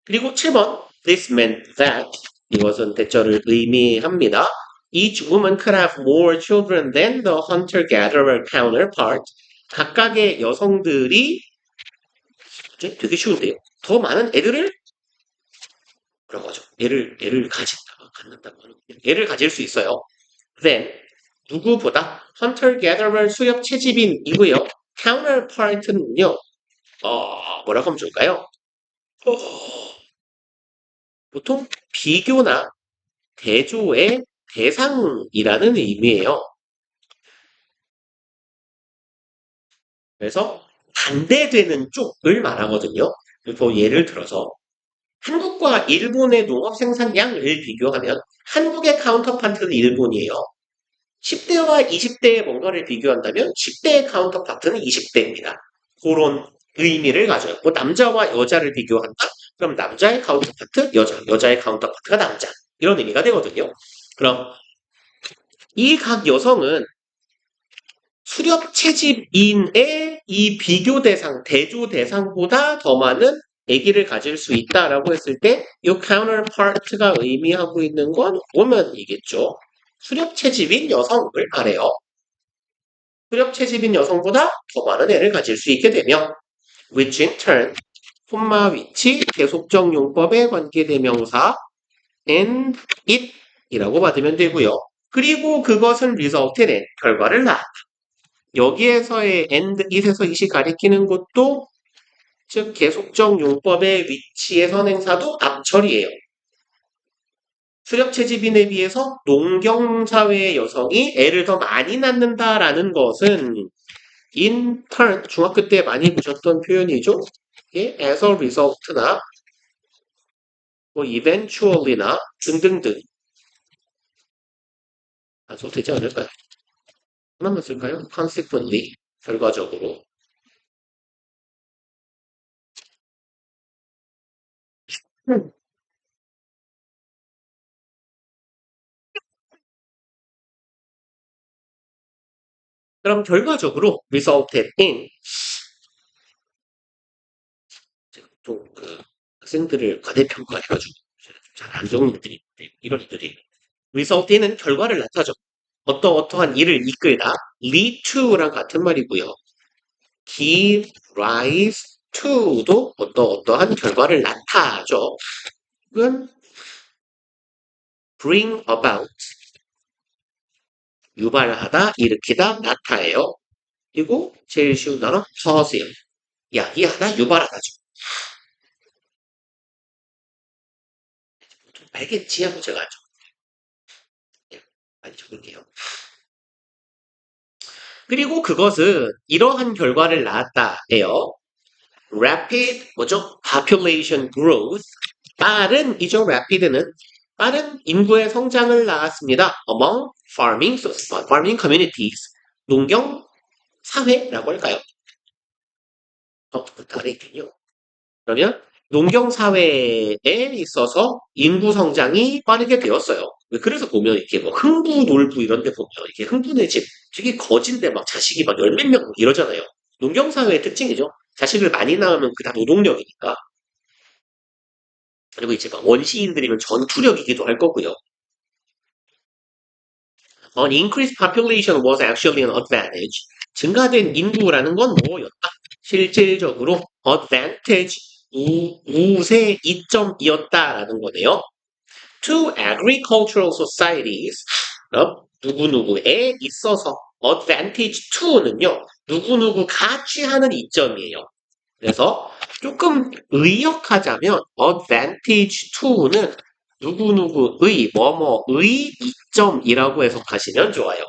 그리고 7번, this meant that, 이것은 대절을 의미합니다. Each woman could have more children than the hunter-gatherer counterpart. 각각의 여성들이, 되게 쉬운데요. 더 많은 애들을, 뭐라고 하죠? 애를 갖는다고 하는, 애를 가질 수 있어요. Then, 누구보다 hunter-gatherer 수렵 채집인이고요. counterpart는요, 뭐라고 하면 좋을까요? 보통 비교나 대조의 대상이라는 의미예요. 그래서 반대되는 쪽을 말하거든요. 그래서 예를 들어서 한국과 일본의 농업 생산량을 비교하면 한국의 카운터파트는 일본이에요. 10대와 20대의 뭔가를 비교한다면 10대의 카운터파트는 20대입니다. 그런 의미를 가져요. 뭐 남자와 여자를 비교한다? 그럼 남자의 카운터파트, 여자의 카운터파트가 남자. 이런 의미가 되거든요. 그럼 이 각 여성은 수렵 채집인의 이 비교 대상, 대조 대상보다 더 많은 아기를 가질 수 있다라고 했을 때 이 counterpart가 의미하고 있는 건 woman이겠죠. 수렵 채집인 여성을 말해요. 수렵 채집인 여성보다 더 많은 애를 가질 수 있게 되며 which in turn 콤마 위치 계속적 용법의 관계대명사 and it 이라고 받으면 되고요. 그리고 그것은 result는 결과를 낳았다. 여기에서의 and, it에서 it이 가리키는 것도 즉 계속적 용법의 위치의 선행사도 앞처리예요. 수렵 채집인에 비해서 농경사회의 여성이 애를 더 많이 낳는다라는 것은 in turn, 중학교 때 많이 보셨던 표현이죠. 예, as a result나 뭐 eventually나 등등등 써 되지 않을까요? 하나만 쓸까요? consequently, 결과적으로. 그럼 결과적으로 resulted in 좀그 학생들을 과대평가해가지고 잘 안 적응들이 이런 일들이 result in은 결과를 나타죠. 어떠어떠한 일을 이끌다 lead to랑 같은 말이고요. give rise to도 어떠어떠한 결과를 나타죠. 이건 bring about 유발하다, 일으키다, 나타예요. 그리고 제일 쉬운 단어 cause예요. 야기하다, 유발하다죠. 좀 알겠지 하고 제가 많이 적을게요. 그리고 그것은 이러한 결과를 낳았다예요. rapid 뭐죠? population growth 빠른이죠. rapid는 빠른 인구의 성장을 낳았습니다. among farming communities 농경 사회라고 할까요? 그 아래 있군요. 그러면 농경 사회에 있어서 인구 성장이 빠르게 되었어요. 그래서 보면 이렇게 뭐 흥부 놀부 이런 데 보면 이렇게 흥부네 집 되게 거진데 막 자식이 막 열 몇 명 이러잖아요. 농경 사회의 특징이죠. 자식을 많이 낳으면 그 다 노동력이니까. 그리고 이제 막 원시인들이면 전투력이기도 할 거고요. An increased population was actually an advantage. 증가된 인구라는 건 뭐였다? 실질적으로 advantage, 우세 이점이었다라는 거네요. To agricultural societies, 그럼 누구누구에 있어서 advantage to는요. 누구누구 같이 하는 이점이에요. 그래서 조금 의역하자면 advantage to는 누구누구의 뭐뭐의 이점이라고 해석하시면 좋아요.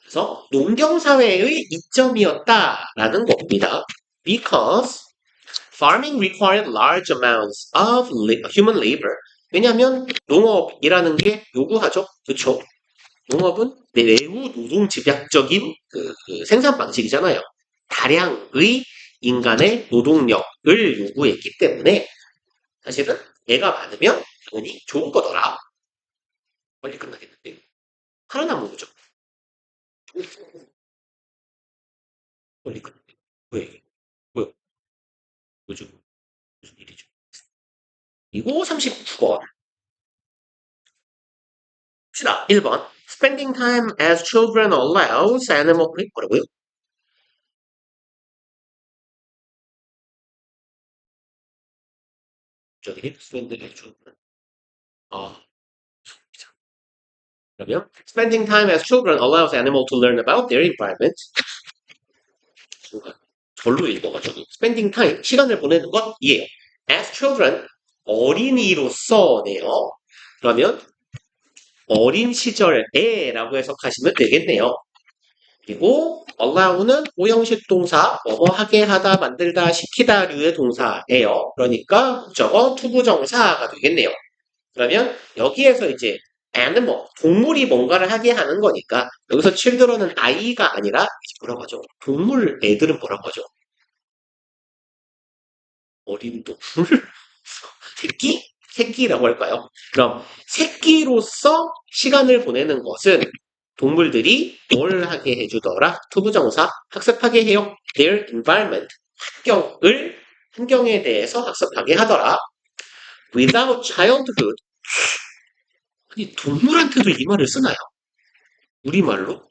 그래서 농경사회의 이점이었다라는 겁니다. Because farming required large amounts of human labor. 왜냐하면 농업이라는 게 요구하죠. 그렇죠? 농업은 매우 노동 집약적인 그 생산 방식이잖아요. 다량의 인간의 노동력을 요구했기 때문에 사실은 얘가 많으면 당연히 좋은 거더라. 빨리 끝나겠는데. 하나 남은 거죠. 빨리 끝나. 왜? 왜? 뭐죠? 무슨 일이죠? 이거 39번. 봅시다. 1번. Spending time as children allows animal, 뭐라고요? 저기, spending as children. 아, 그러면, spending time as children allows animal to learn about their environment. 순간, 절로 읽어가지고, spending time, 시간을 보내는 것, 이에요. as children, 어린이로서네요. 그러면, 어린 시절에라고 해석하시면 되겠네요. 그리고 allow는 오형식 동사, 뭐뭐 하게 하다, 만들다, 시키다류의 동사예요. 그러니까 목적어 투부정사가 되겠네요. 그러면 여기에서 이제 animal, 동물이 뭔가를 하게 하는 거니까 여기서 children은 아이가 아니라 뭐라고 하죠? 동물 애들은 뭐라고 하죠? 어린 동물? 새끼? 새끼라고 할까요? 그럼 새끼로서 시간을 보내는 것은 동물들이 뭘 하게 해주더라? 투부정사 학습하게 해요. Their environment, 환경에 대해서 학습하게 하더라. Without childhood, 아니 동물한테도 이 말을 쓰나요? 우리말로?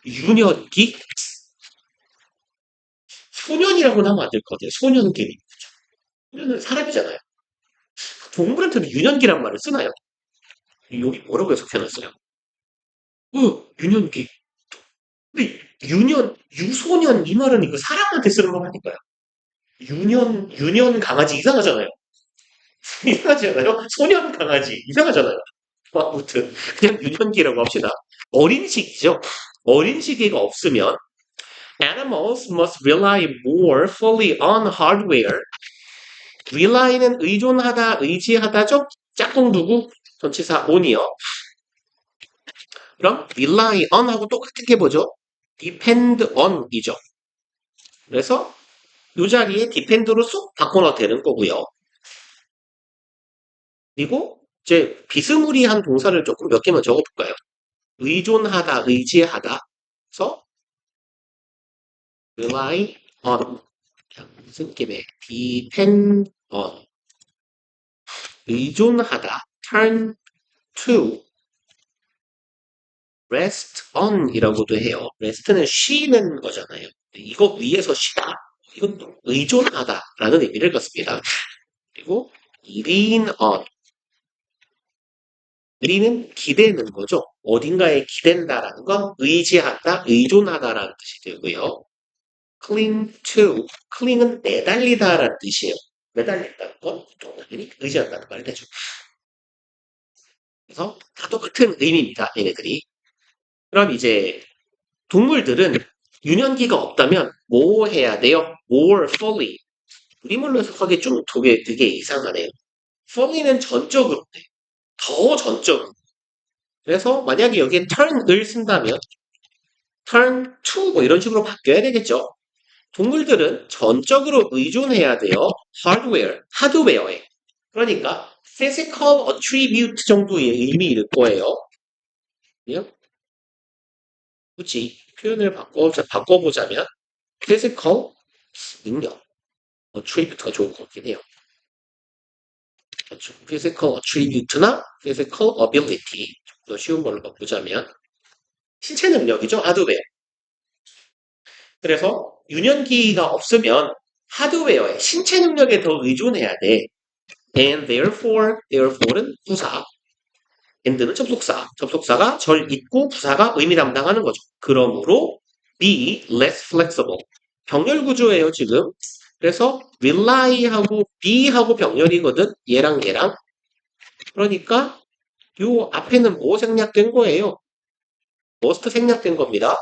유년기? 소년이라고는 하면 안 될 것 같아요. 소년기. 소년은 사람이잖아요. 동물한테도 유년기란 말을 쓰나요? 여기 뭐라고 해석해놨어요? 유년기. 근데 유소년 이 말은 이거 사람한테 쓰는 거 아닐까요? 유년 강아지 이상하잖아요. 이상하지 않아요? 소년 강아지 이상하잖아요. 아무튼 그냥 유년기라고 합시다. 어린 시기죠. 어린 시기가 없으면 animals must rely more fully on hardware. Rely는 의존하다, 의지하다죠. 짝꿍 누구? 전치사 on이요. 그럼 rely on하고 똑같은 게 뭐죠? depend on이죠. 그래서 이 자리에 depend로 쏙 바꿔놔도 되는 거고요. 그리고 이제 비스무리한 동사를 조금 몇 개만 적어볼까요? 의존하다, 의지하다. 그래서 rely on, 무슨 게임에 depend on, 의존하다, turn to, rest on이라고도 해요. rest는 쉬는 거잖아요. 이거 위에서 쉬다. 이건 또 의존하다라는 의미를 갖습니다. 그리고 lean on, lean은 기대는 거죠. 어딘가에 기댄다라는 건 의지한다, 의존하다라는 뜻이 되고요. cling to, cling은 매달리다라는 뜻이에요. 매달린다는 건 보통 당연히 의지한다는 말을 해죠. 그래서 다 똑같은 의미입니다. 얘네들이. 그럼 이제 동물들은 유년기가 없다면 뭐 해야 돼요? more fully. 우리말로 해석하기 좀 되게 이상하네요. fully는 전적으로 돼. 더 전적으로. 그래서 만약에 여기에 turn을 쓴다면 turn to 뭐 이런 식으로 바뀌어야 되겠죠. 동물들은 전적으로 의존해야 돼요. 하드웨어에. 그러니까 physical attribute 정도의 의미일 거예요. 그냥 굳이 표현을 바꿔보자면 physical 능력, attribute가 좋을 것 같긴 해요. 그렇죠. physical attribute나 physical ability 더 쉬운 걸로 바꾸자면 신체 능력이죠. 하드웨어. 그래서 유년기가 없으면 하드웨어에 신체 능력에 더 의존해야 돼. And therefore는 부사, and는 접속사, 접속사가 절 잇고 부사가 의미 담당하는 거죠. 그러므로 be less flexible. 병렬 구조예요, 지금. 그래서 rely하고 be하고 병렬이거든. 얘랑 얘랑. 그러니까 요 앞에는 뭐 생략된 거예요? must 생략된 겁니다.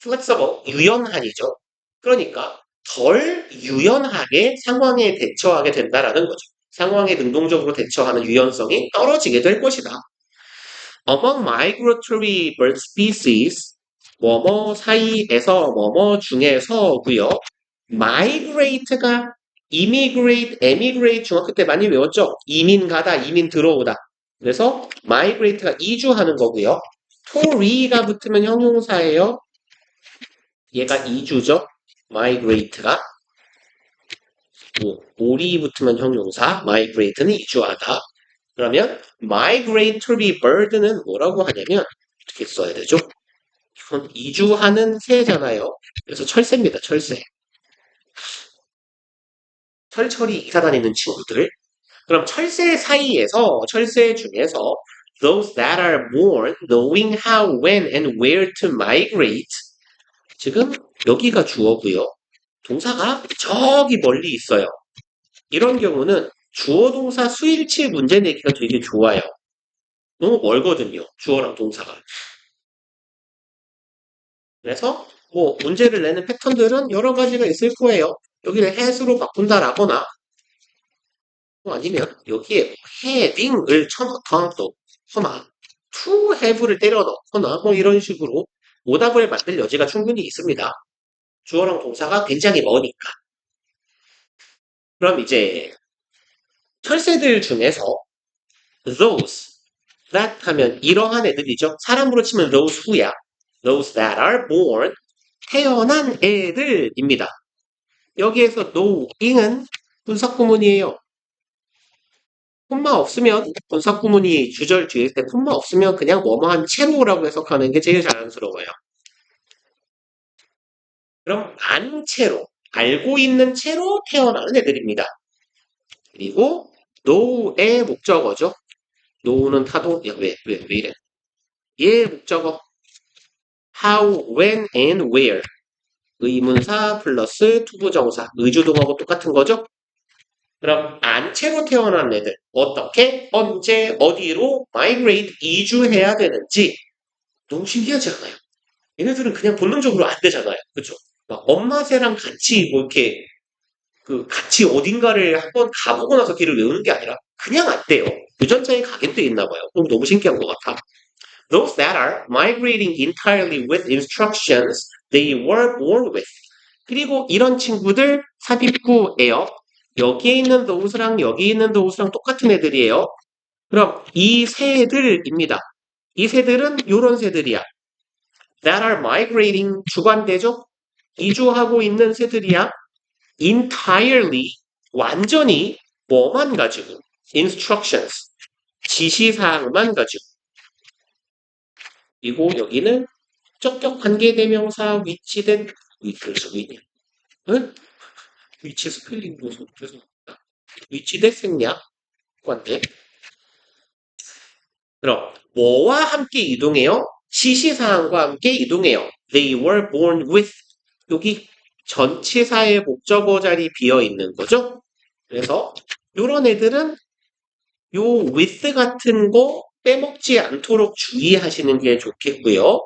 flexible, 유연한이죠. 그러니까 덜 유연하게 상황에 대처하게 된다라는 거죠. 상황에 능동적으로 대처하는 유연성이 떨어지게 될 것이다. Among migratory bird species, 뭐뭐 사이에서 뭐뭐 중에서고요. migrate가 immigrate, emigrate 중학교 때 많이 외웠죠? 이민 가다, 이민 들어오다. 그래서 migrate가 이주하는 거고요. to리가 붙으면 형용사예요. 얘가 이주죠. migrate가. 오리 붙으면 형용사, migrate는 이주하다. 그러면 migratory bird는 뭐라고 하냐면 어떻게 써야 되죠? 이건 이주하는 새잖아요. 그래서 철새입니다. 철새. 철철이 이사 다니는 친구들. 그럼 철새 사이에서 철새 중에서 those that are born knowing how, when, and where to migrate. 지금 여기가 주어고요. 동사가 저기 멀리 있어요. 이런 경우는 주어 동사 수일치 문제 내기가 되게 좋아요. 너무 멀거든요. 주어랑 동사가. 그래서 뭐 문제를 내는 패턴들은 여러 가지가 있을 거예요. 여기를 has로 바꾼다라거나 아니면 여기에 having을 더하거나 to have를 때려 넣거나 뭐 이런 식으로 오답을 만들 여지가 충분히 있습니다. 주어랑 동사가 굉장히 머니까. 그럼 이제 철새들 중에서 those that 하면 이러한 애들이죠. 사람으로 치면 those who야. those that are born 태어난 애들입니다. 여기에서 knowing은 분사구문이에요. 콤마 없으면 분사구문이 주절 뒤에 있을 때 콤마 없으면 그냥 뭐뭐한 채로라고 해석하는 게 제일 자연스러워요. 그럼 안 채로, 알고 있는 채로 태어나는 애들입니다. 그리고 know의 목적어죠. know는 타동, 야, 왜 이래? 얘 목적어. how, when, and where. 의문사 플러스 투부정사. 의주동하고 똑같은 거죠? 그럼 안채로 태어난 애들 어떻게 언제 어디로 migrate 이주해야 되는지 너무 신기하지 않아요? 얘네들은 그냥 본능적으로 안 되잖아요. 그죠? 막 엄마 새랑 같이 뭐 이렇게 그 같이 어딘가를 한번 가보고 나서 길을 외우는 게 아니라 그냥 안 돼요. 유전자에 각인돼 있나 봐요. 그럼 너무 신기한 것 같아. Those that are migrating entirely with instructions they were born with. 그리고 이런 친구들 삽입구예요. 여기에 있는 those랑 여기 있는 those랑 똑같은 애들이에요. 그럼 이 새들입니다. 이 새들은 이런 새들이야. That are migrating 주관대죠. 이주하고 있는 새들이야. Entirely 완전히 뭐만 가지고 instructions 지시사항만 가지고 그리고 여기는 적격 관계대명사 위치된 그래서 위냐? 응? 위치 스펠링 보소. 죄송합니다. 위치대 생략 관계. 그럼 뭐와 함께 이동해요? 지시사항과 함께 이동해요. They were born with. 여기 전치사의 목적어 자리 비어 있는 거죠. 그래서 이런 애들은 요 with 같은 거 빼먹지 않도록 주의하시는 게 좋겠고요.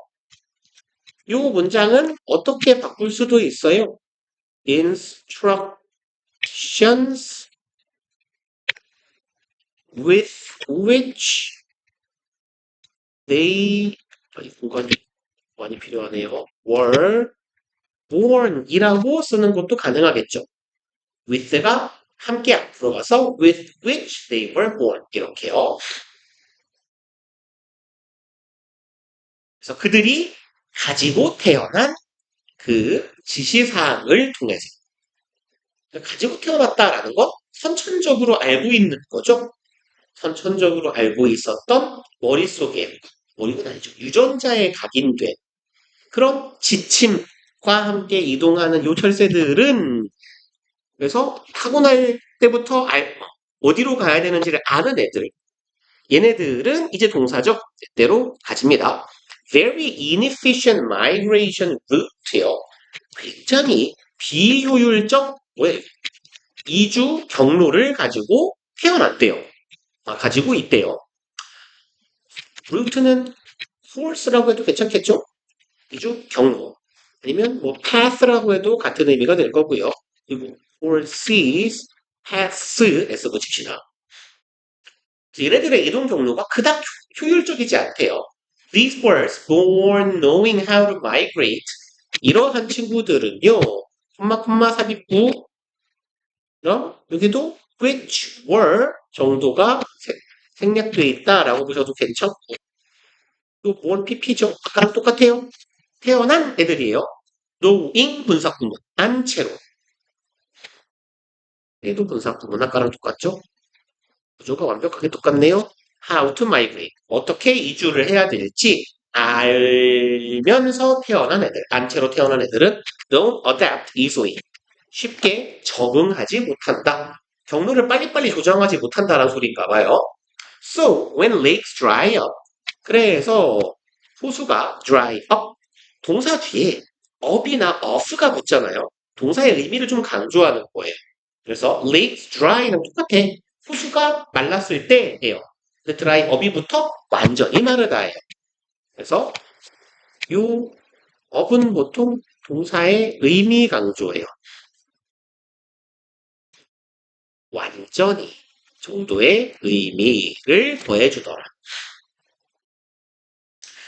요 문장은 어떻게 바꿀 수도 있어요. Instructions with which they 공간이 많이 필요하네요. were born 이라고 쓰는 것도 가능하겠죠. with가 함께 앞으로 가서 with which they were born 이렇게요. 그래서 그들이 가지고 태어난 그 지시사항을 통해서 가지고 태어났다라는 건 선천적으로 알고 있는 거죠. 선천적으로 알고 있었던 머릿속에 머리는 아니죠. 유전자에 각인된 그런 지침과 함께 이동하는 요 철새들은 그래서 타고날 때부터 어디로 가야 되는지를 아는 애들. 얘네들은 이제 동사적 때로 가집니다. very inefficient migration route요. 굉장히 비효율적 이주 경로를 가지고 태어났대요. 가지고 있대요. route는 force라고 해도 괜찮겠죠? 이주 경로. 아니면 뭐 path라고 해도 같은 의미가 될 거고요. 그리고 forces, paths 붙입시다. 얘네들의 이동 경로가 그닥 효율적이지 않대요. These birds born knowing how to migrate. 이러한 친구들은요. 콤마 삽입부 여기도 which were 정도가 생략되어 있다라고 보셔도 괜찮고 또 born pp죠. 아까랑 똑같아요. 태어난 애들이에요. knowing 분사구문 안채로 얘도 분사구문 아까랑 똑같죠? 구조가 완벽하게 똑같네요. How to migrate. 어떻게 이주를 해야 될지 알면서 태어난 애들, 단체로 태어난 애들은 don't adapt easily. 쉽게 적응하지 못한다. 경로를 빨리빨리 조정하지 못한다라는 소리인가 봐요. So, when lakes dry up. 그래서 호수가 dry up. 동사 뒤에 up이나 off가 붙잖아요. 동사의 의미를 좀 강조하는 거예요. 그래서 lakes dry는 똑같아. 호수가 말랐을 때예요. 근데 dry up이부터 완전히 마르다예요. 그래서 요 up은 보통 동사의 의미 강조예요. 완전히 정도의 의미를 더해주더라.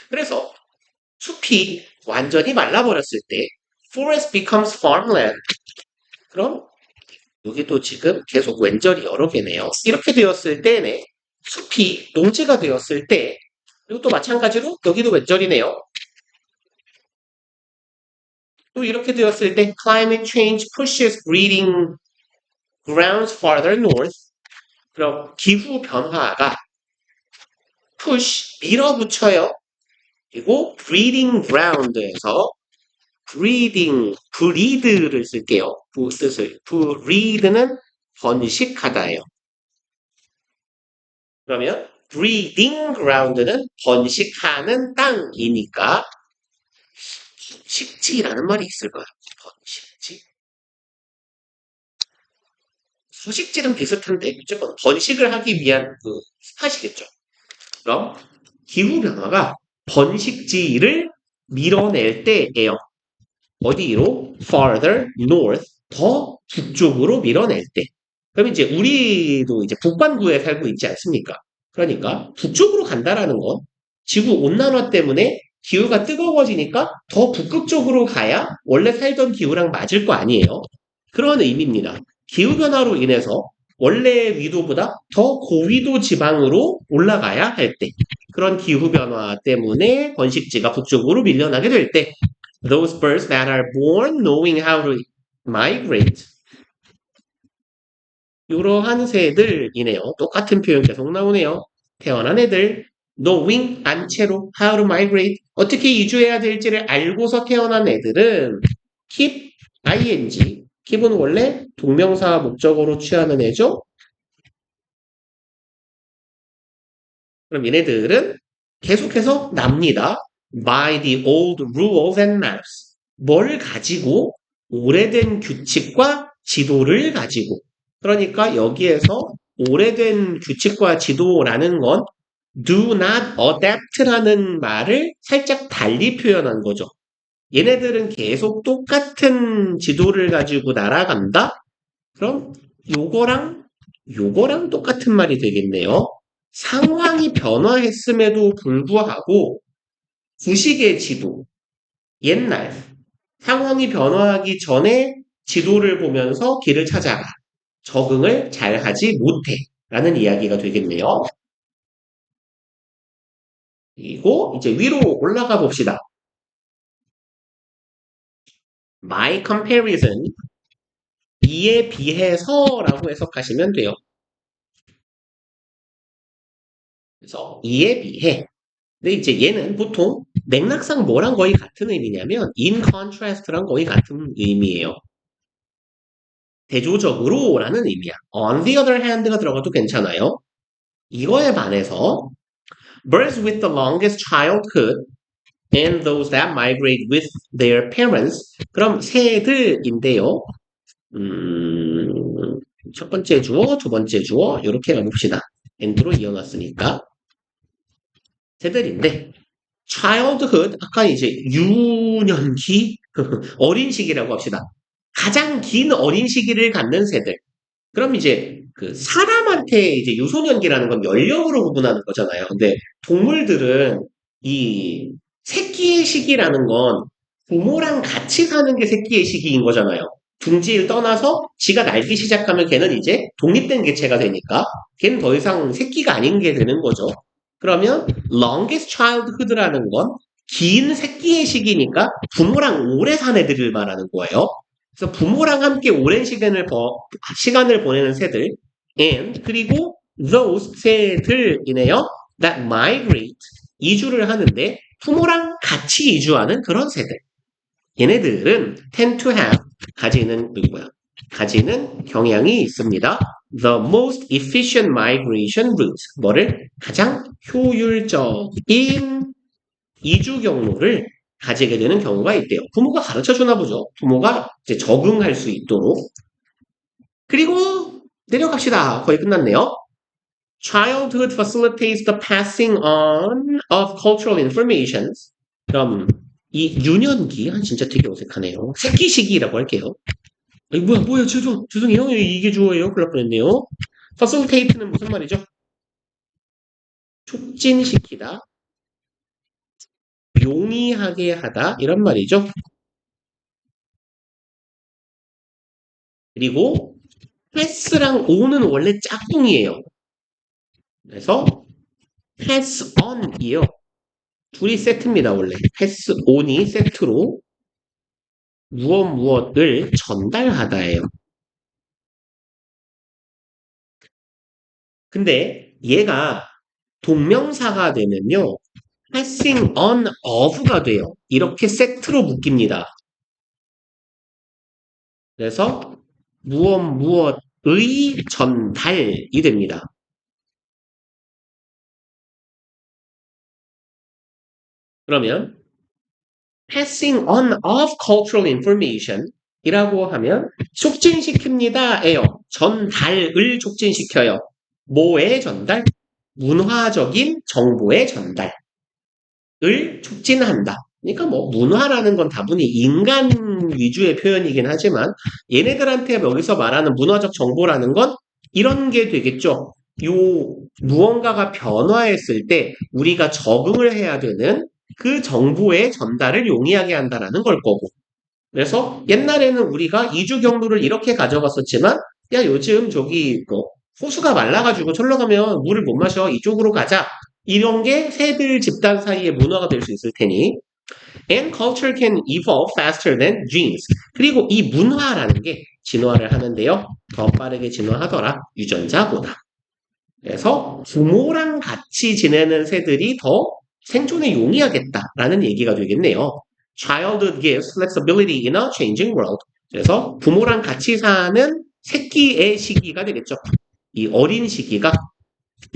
그래서 숲이 완전히 말라버렸을 때 forest becomes farmland. 그럼 여기도 지금 계속 왼절이 여러 개네요. 이렇게 되었을 때네. 숲이 농지가 되었을 때 그리고 또 마찬가지로 여기도 왼절이네요. 또 이렇게 되었을 때 climate change pushes breeding grounds farther north. 그럼 기후 변화가 push 밀어붙여요. 그리고 breeding ground에서 breed를 쓸게요. 부 뜻을 breed는 번식하다예요. 그러면 breeding ground는 번식하는 땅이니까 번식지라는 말이 있을까요? 번식지? 소식지는 비슷한데 무조건 번식을 하기 위한 그 스팟이겠죠. 그럼 기후변화가 번식지를 밀어낼 때예요. 어디로? farther north, 더 북쪽으로 밀어낼 때. 그럼 이제 우리도 이제 북반구에 살고 있지 않습니까? 그러니까 북쪽으로 간다라는 건 지구 온난화 때문에 기후가 뜨거워지니까 더 북극 쪽으로 가야 원래 살던 기후랑 맞을 거 아니에요. 그런 의미입니다. 기후변화로 인해서 원래 위도보다 더 고위도 지방으로 올라가야 할 때, 그런 기후변화 때문에 번식지가 북쪽으로 밀려나게 될 때, those birds that are born knowing how to migrate. 이러한 새들이네요. 똑같은 표현 계속 나오네요. 태어난 애들, knowing, 안채로, how to migrate, 어떻게 이주해야 될지를 알고서 태어난 애들은 keep, ing, keep은 원래 동명사 목적어로 취하는 애죠. 그럼 얘네들은 계속해서 납니다. by the old rules and maps. 뭘 가지고? 오래된 규칙과 지도를 가지고. 그러니까 여기에서 오래된 규칙과 지도라는 건 do not adapt라는 말을 살짝 달리 표현한 거죠. 얘네들은 계속 똑같은 지도를 가지고 날아간다? 그럼 요거랑 똑같은 말이 되겠네요. 상황이 변화했음에도 불구하고 구식의 지도, 옛날 상황이 변화하기 전에 지도를 보면서 길을 찾아가 적응을 잘하지 못해 라는 이야기가 되겠네요. 그리고 이제 위로 올라가 봅시다. My comparison, 이에 비해서라고 해석하시면 돼요. 그래서 이에 비해. 근데 이제 얘는 보통 맥락상 뭐랑 거의 같은 의미냐면 in contrast랑 거의 같은 의미예요. 대조적으로라는 의미야. On the other hand가 들어가도 괜찮아요. 이거에 반해서 birds with the longest childhood, and those that migrate with their parents. 그럼 새들인데요. 음, 첫 번째 주어, 두 번째 주어 이렇게 가봅시다. and로 이어놨으니까 새들인데 childhood 아까 이제 유년기 어린 시기라고 합시다. 가장 긴 어린 시기를 갖는 새들. 그럼 이제 그 사람한테 이제 유소년기라는 건 연령으로 구분하는 거잖아요. 근데 동물들은 이 새끼의 시기라는 건 부모랑 같이 사는 게 새끼의 시기인 거잖아요. 둥지를 떠나서 지가 날기 시작하면 걔는 이제 독립된 개체가 되니까 걔는 더 이상 새끼가 아닌 게 되는 거죠. 그러면 longest childhood라는 건 긴 새끼의 시기니까 부모랑 오래 산 애들을 말하는 거예요. 그래서 부모랑 함께 오랜 시간을 보내는 새들, and 그리고 those 새들이네요. that migrate 이주를 하는데 부모랑 같이 이주하는 그런 새들. 얘네들은 tend to have 가지는 경향이 있습니다. The most efficient migration route 뭐를 가장 효율적인 이주 경로를 가지게 되는 경우가 있대요. 부모가 가르쳐 주나 보죠. 부모가 이제 적응할 수 있도록. 그리고 내려갑시다. 거의 끝났네요. Childhood facilitates the passing on of cultural information. 그럼 이 유년기 진짜 되게 어색하네요. 새끼 시기라고 할게요. 뭐야 죄송해요. 이게 주어예요. 큰일 날 뻔했네요. facilitate는 무슨 말이죠? 촉진시키다, 용이하게 하다 이런 말이죠. 그리고 pass랑 on은 원래 짝꿍이에요. 그래서 pass on이요. 둘이 세트입니다, 원래. pass on이 세트로 무엇을 전달하다예요. 근데 얘가 동명사가 되면요. passing on of가 돼요. 이렇게 세트로 묶입니다. 그래서 무엇의 전달이 됩니다. 그러면 passing on of cultural information 이라고 하면 촉진시킵니다예요. 전달을 촉진시켜요. 뭐의 전달? 문화적인 정보의 전달을 촉진한다. 그러니까 뭐 문화라는 건 다분히 인간 위주의 표현이긴 하지만 얘네들한테 여기서 말하는 문화적 정보라는 건 이런 게 되겠죠. 요 무언가가 변화했을 때 우리가 적응을 해야 되는 그 정보의 전달을 용이하게 한다라는 걸 거고. 그래서 옛날에는 우리가 이주 경로를 이렇게 가져갔었지만 야 요즘 저기 호수가 말라가지고 절로 가면 물을 못 마셔. 이쪽으로 가자. 이런 게 새들 집단 사이의 문화가 될 수 있을 테니 and culture can evolve faster than genes. 그리고 이 문화라는 게 진화를 하는데요. 더 빠르게 진화하더라. 유전자보다. 그래서 부모랑 같이 지내는 새들이 더 생존에 용이하겠다라는 얘기가 되겠네요. Childhood gives flexibility in a changing world. 그래서 부모랑 같이 사는 새끼의 시기가 되겠죠. 이 어린 시기가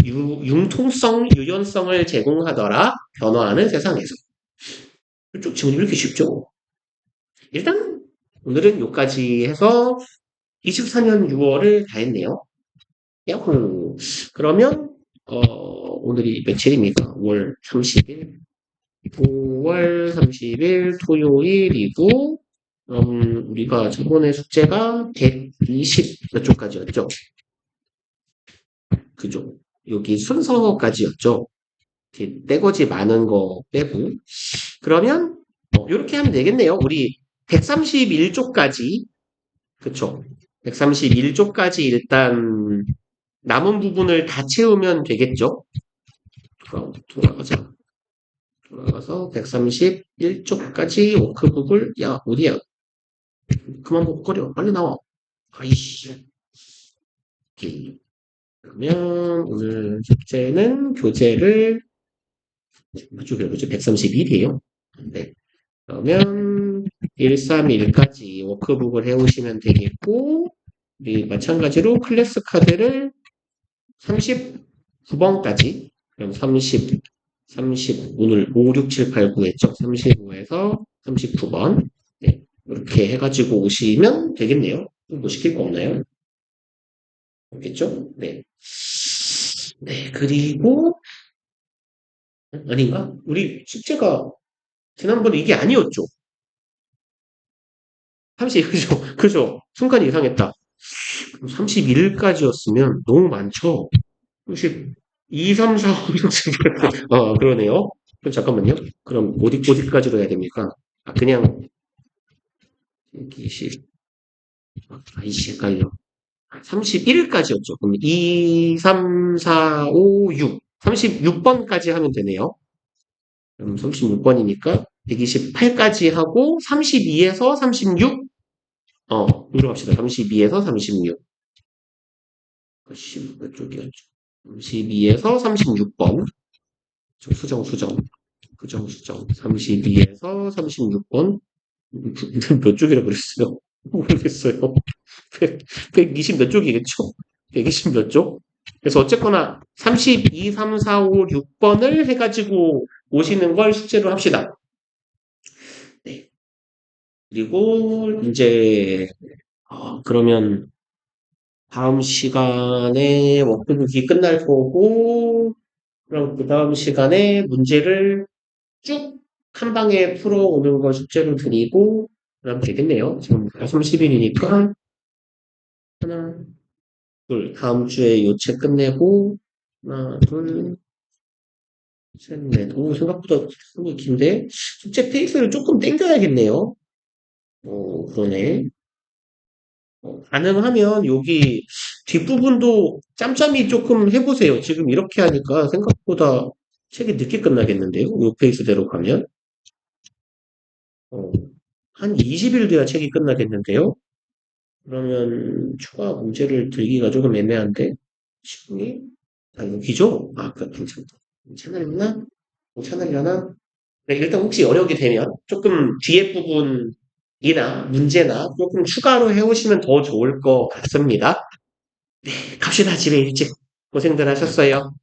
융통성, 유연성을 제공하더라. 변화하는 세상에서. 이쪽 질문이 왜 이렇게 쉽죠? 일단 오늘은 여기까지 해서 24년 6월을 다 했네요. 야호. 그러면 오늘이 며칠입니까? 5월 30일. 5월 30일 토요일이고 우리가 저번에 숙제가 120 몇 쪽까지였죠? 그죠? 여기 순서까지였죠? 떼거지 많은 거 빼고 그러면 이렇게 하면 되겠네요. 우리 131쪽까지 그쵸? 131쪽까지 일단 남은 부분을 다 채우면 되겠죠? 돌아가자. 돌아가서 131쪽까지 워크북을 야 어디야? 그만 복거려 빨리 나와. 아이씨. 오케이. 그러면 오늘 숙제는 교재를 교재 131이에요. 네. 그러면 131까지 워크북을 해오시면 되겠고 우리 마찬가지로 클래스 카드를 39번까지 그럼 30 오늘 5, 6, 7, 8, 9 했죠? 35에서 39번. 네. 이렇게 해가지고 오시면 되겠네요. 뭐 시킬 거 없나요? 없겠죠? 네. 네, 그리고, 아닌가? 우리 숙제가 지난번에 이게 아니었죠? 그죠? 그죠? 순간 이상했다. 31일까지였으면 너무 많죠? 혹시 2, 3, 4, 5, 6, 7, 8, 그러네요. 그럼 잠깐만요. 그럼 어디까지로 해야 됩니까? 그냥 120, 아이씨, 헷갈려. 31일까지였죠. 그럼 2, 3, 4, 5, 6. 36번까지 하면 되네요. 그럼 36번이니까 128까지 하고 32에서 36? 이로 합시다. 32에서 36. 몇 쪽이었죠? 32에서 36번. 수정. 32에서 36번. 몇 쪽이라 그랬어요? 모르겠어요. 120 몇 쪽이겠죠? 120 몇 쪽? 그래서 어쨌거나 32, 3, 4, 5, 6번을 해가지고 오시는 걸 숙제로 합시다. 네. 그리고 이제 그러면 다음 시간에 워크북이 끝날 거고 그럼 그 다음 시간에 문제를 쭉 한 방에 풀어오는 걸 숙제로 드리고 그러면 되겠네요. 지금 30일이니까 하나, 둘, 다음 주에 요 책 끝내고 하나, 둘, 셋, 넷. 오, 생각보다 너무 긴데 숙제 페이스를 조금 땡겨야겠네요. 그러네. 가능하면 여기 뒷부분도 짬짬이 조금 해보세요. 지금 이렇게 하니까 생각보다 책이 늦게 끝나겠는데요. 요 페이스대로 가면. 어, 한 20일 돼야 책이 끝나겠는데요. 그러면 추가 문제를 들기가 조금 애매한데. 시간이 여기죠? 괜찮을나? 괜찮으려나? 네, 일단 혹시 어려우게 되면 조금 뒤에 부분이나 문제나 조금 추가로 해오시면 더 좋을 것 같습니다. 갑시다, 집에 일찍. 고생들 하셨어요.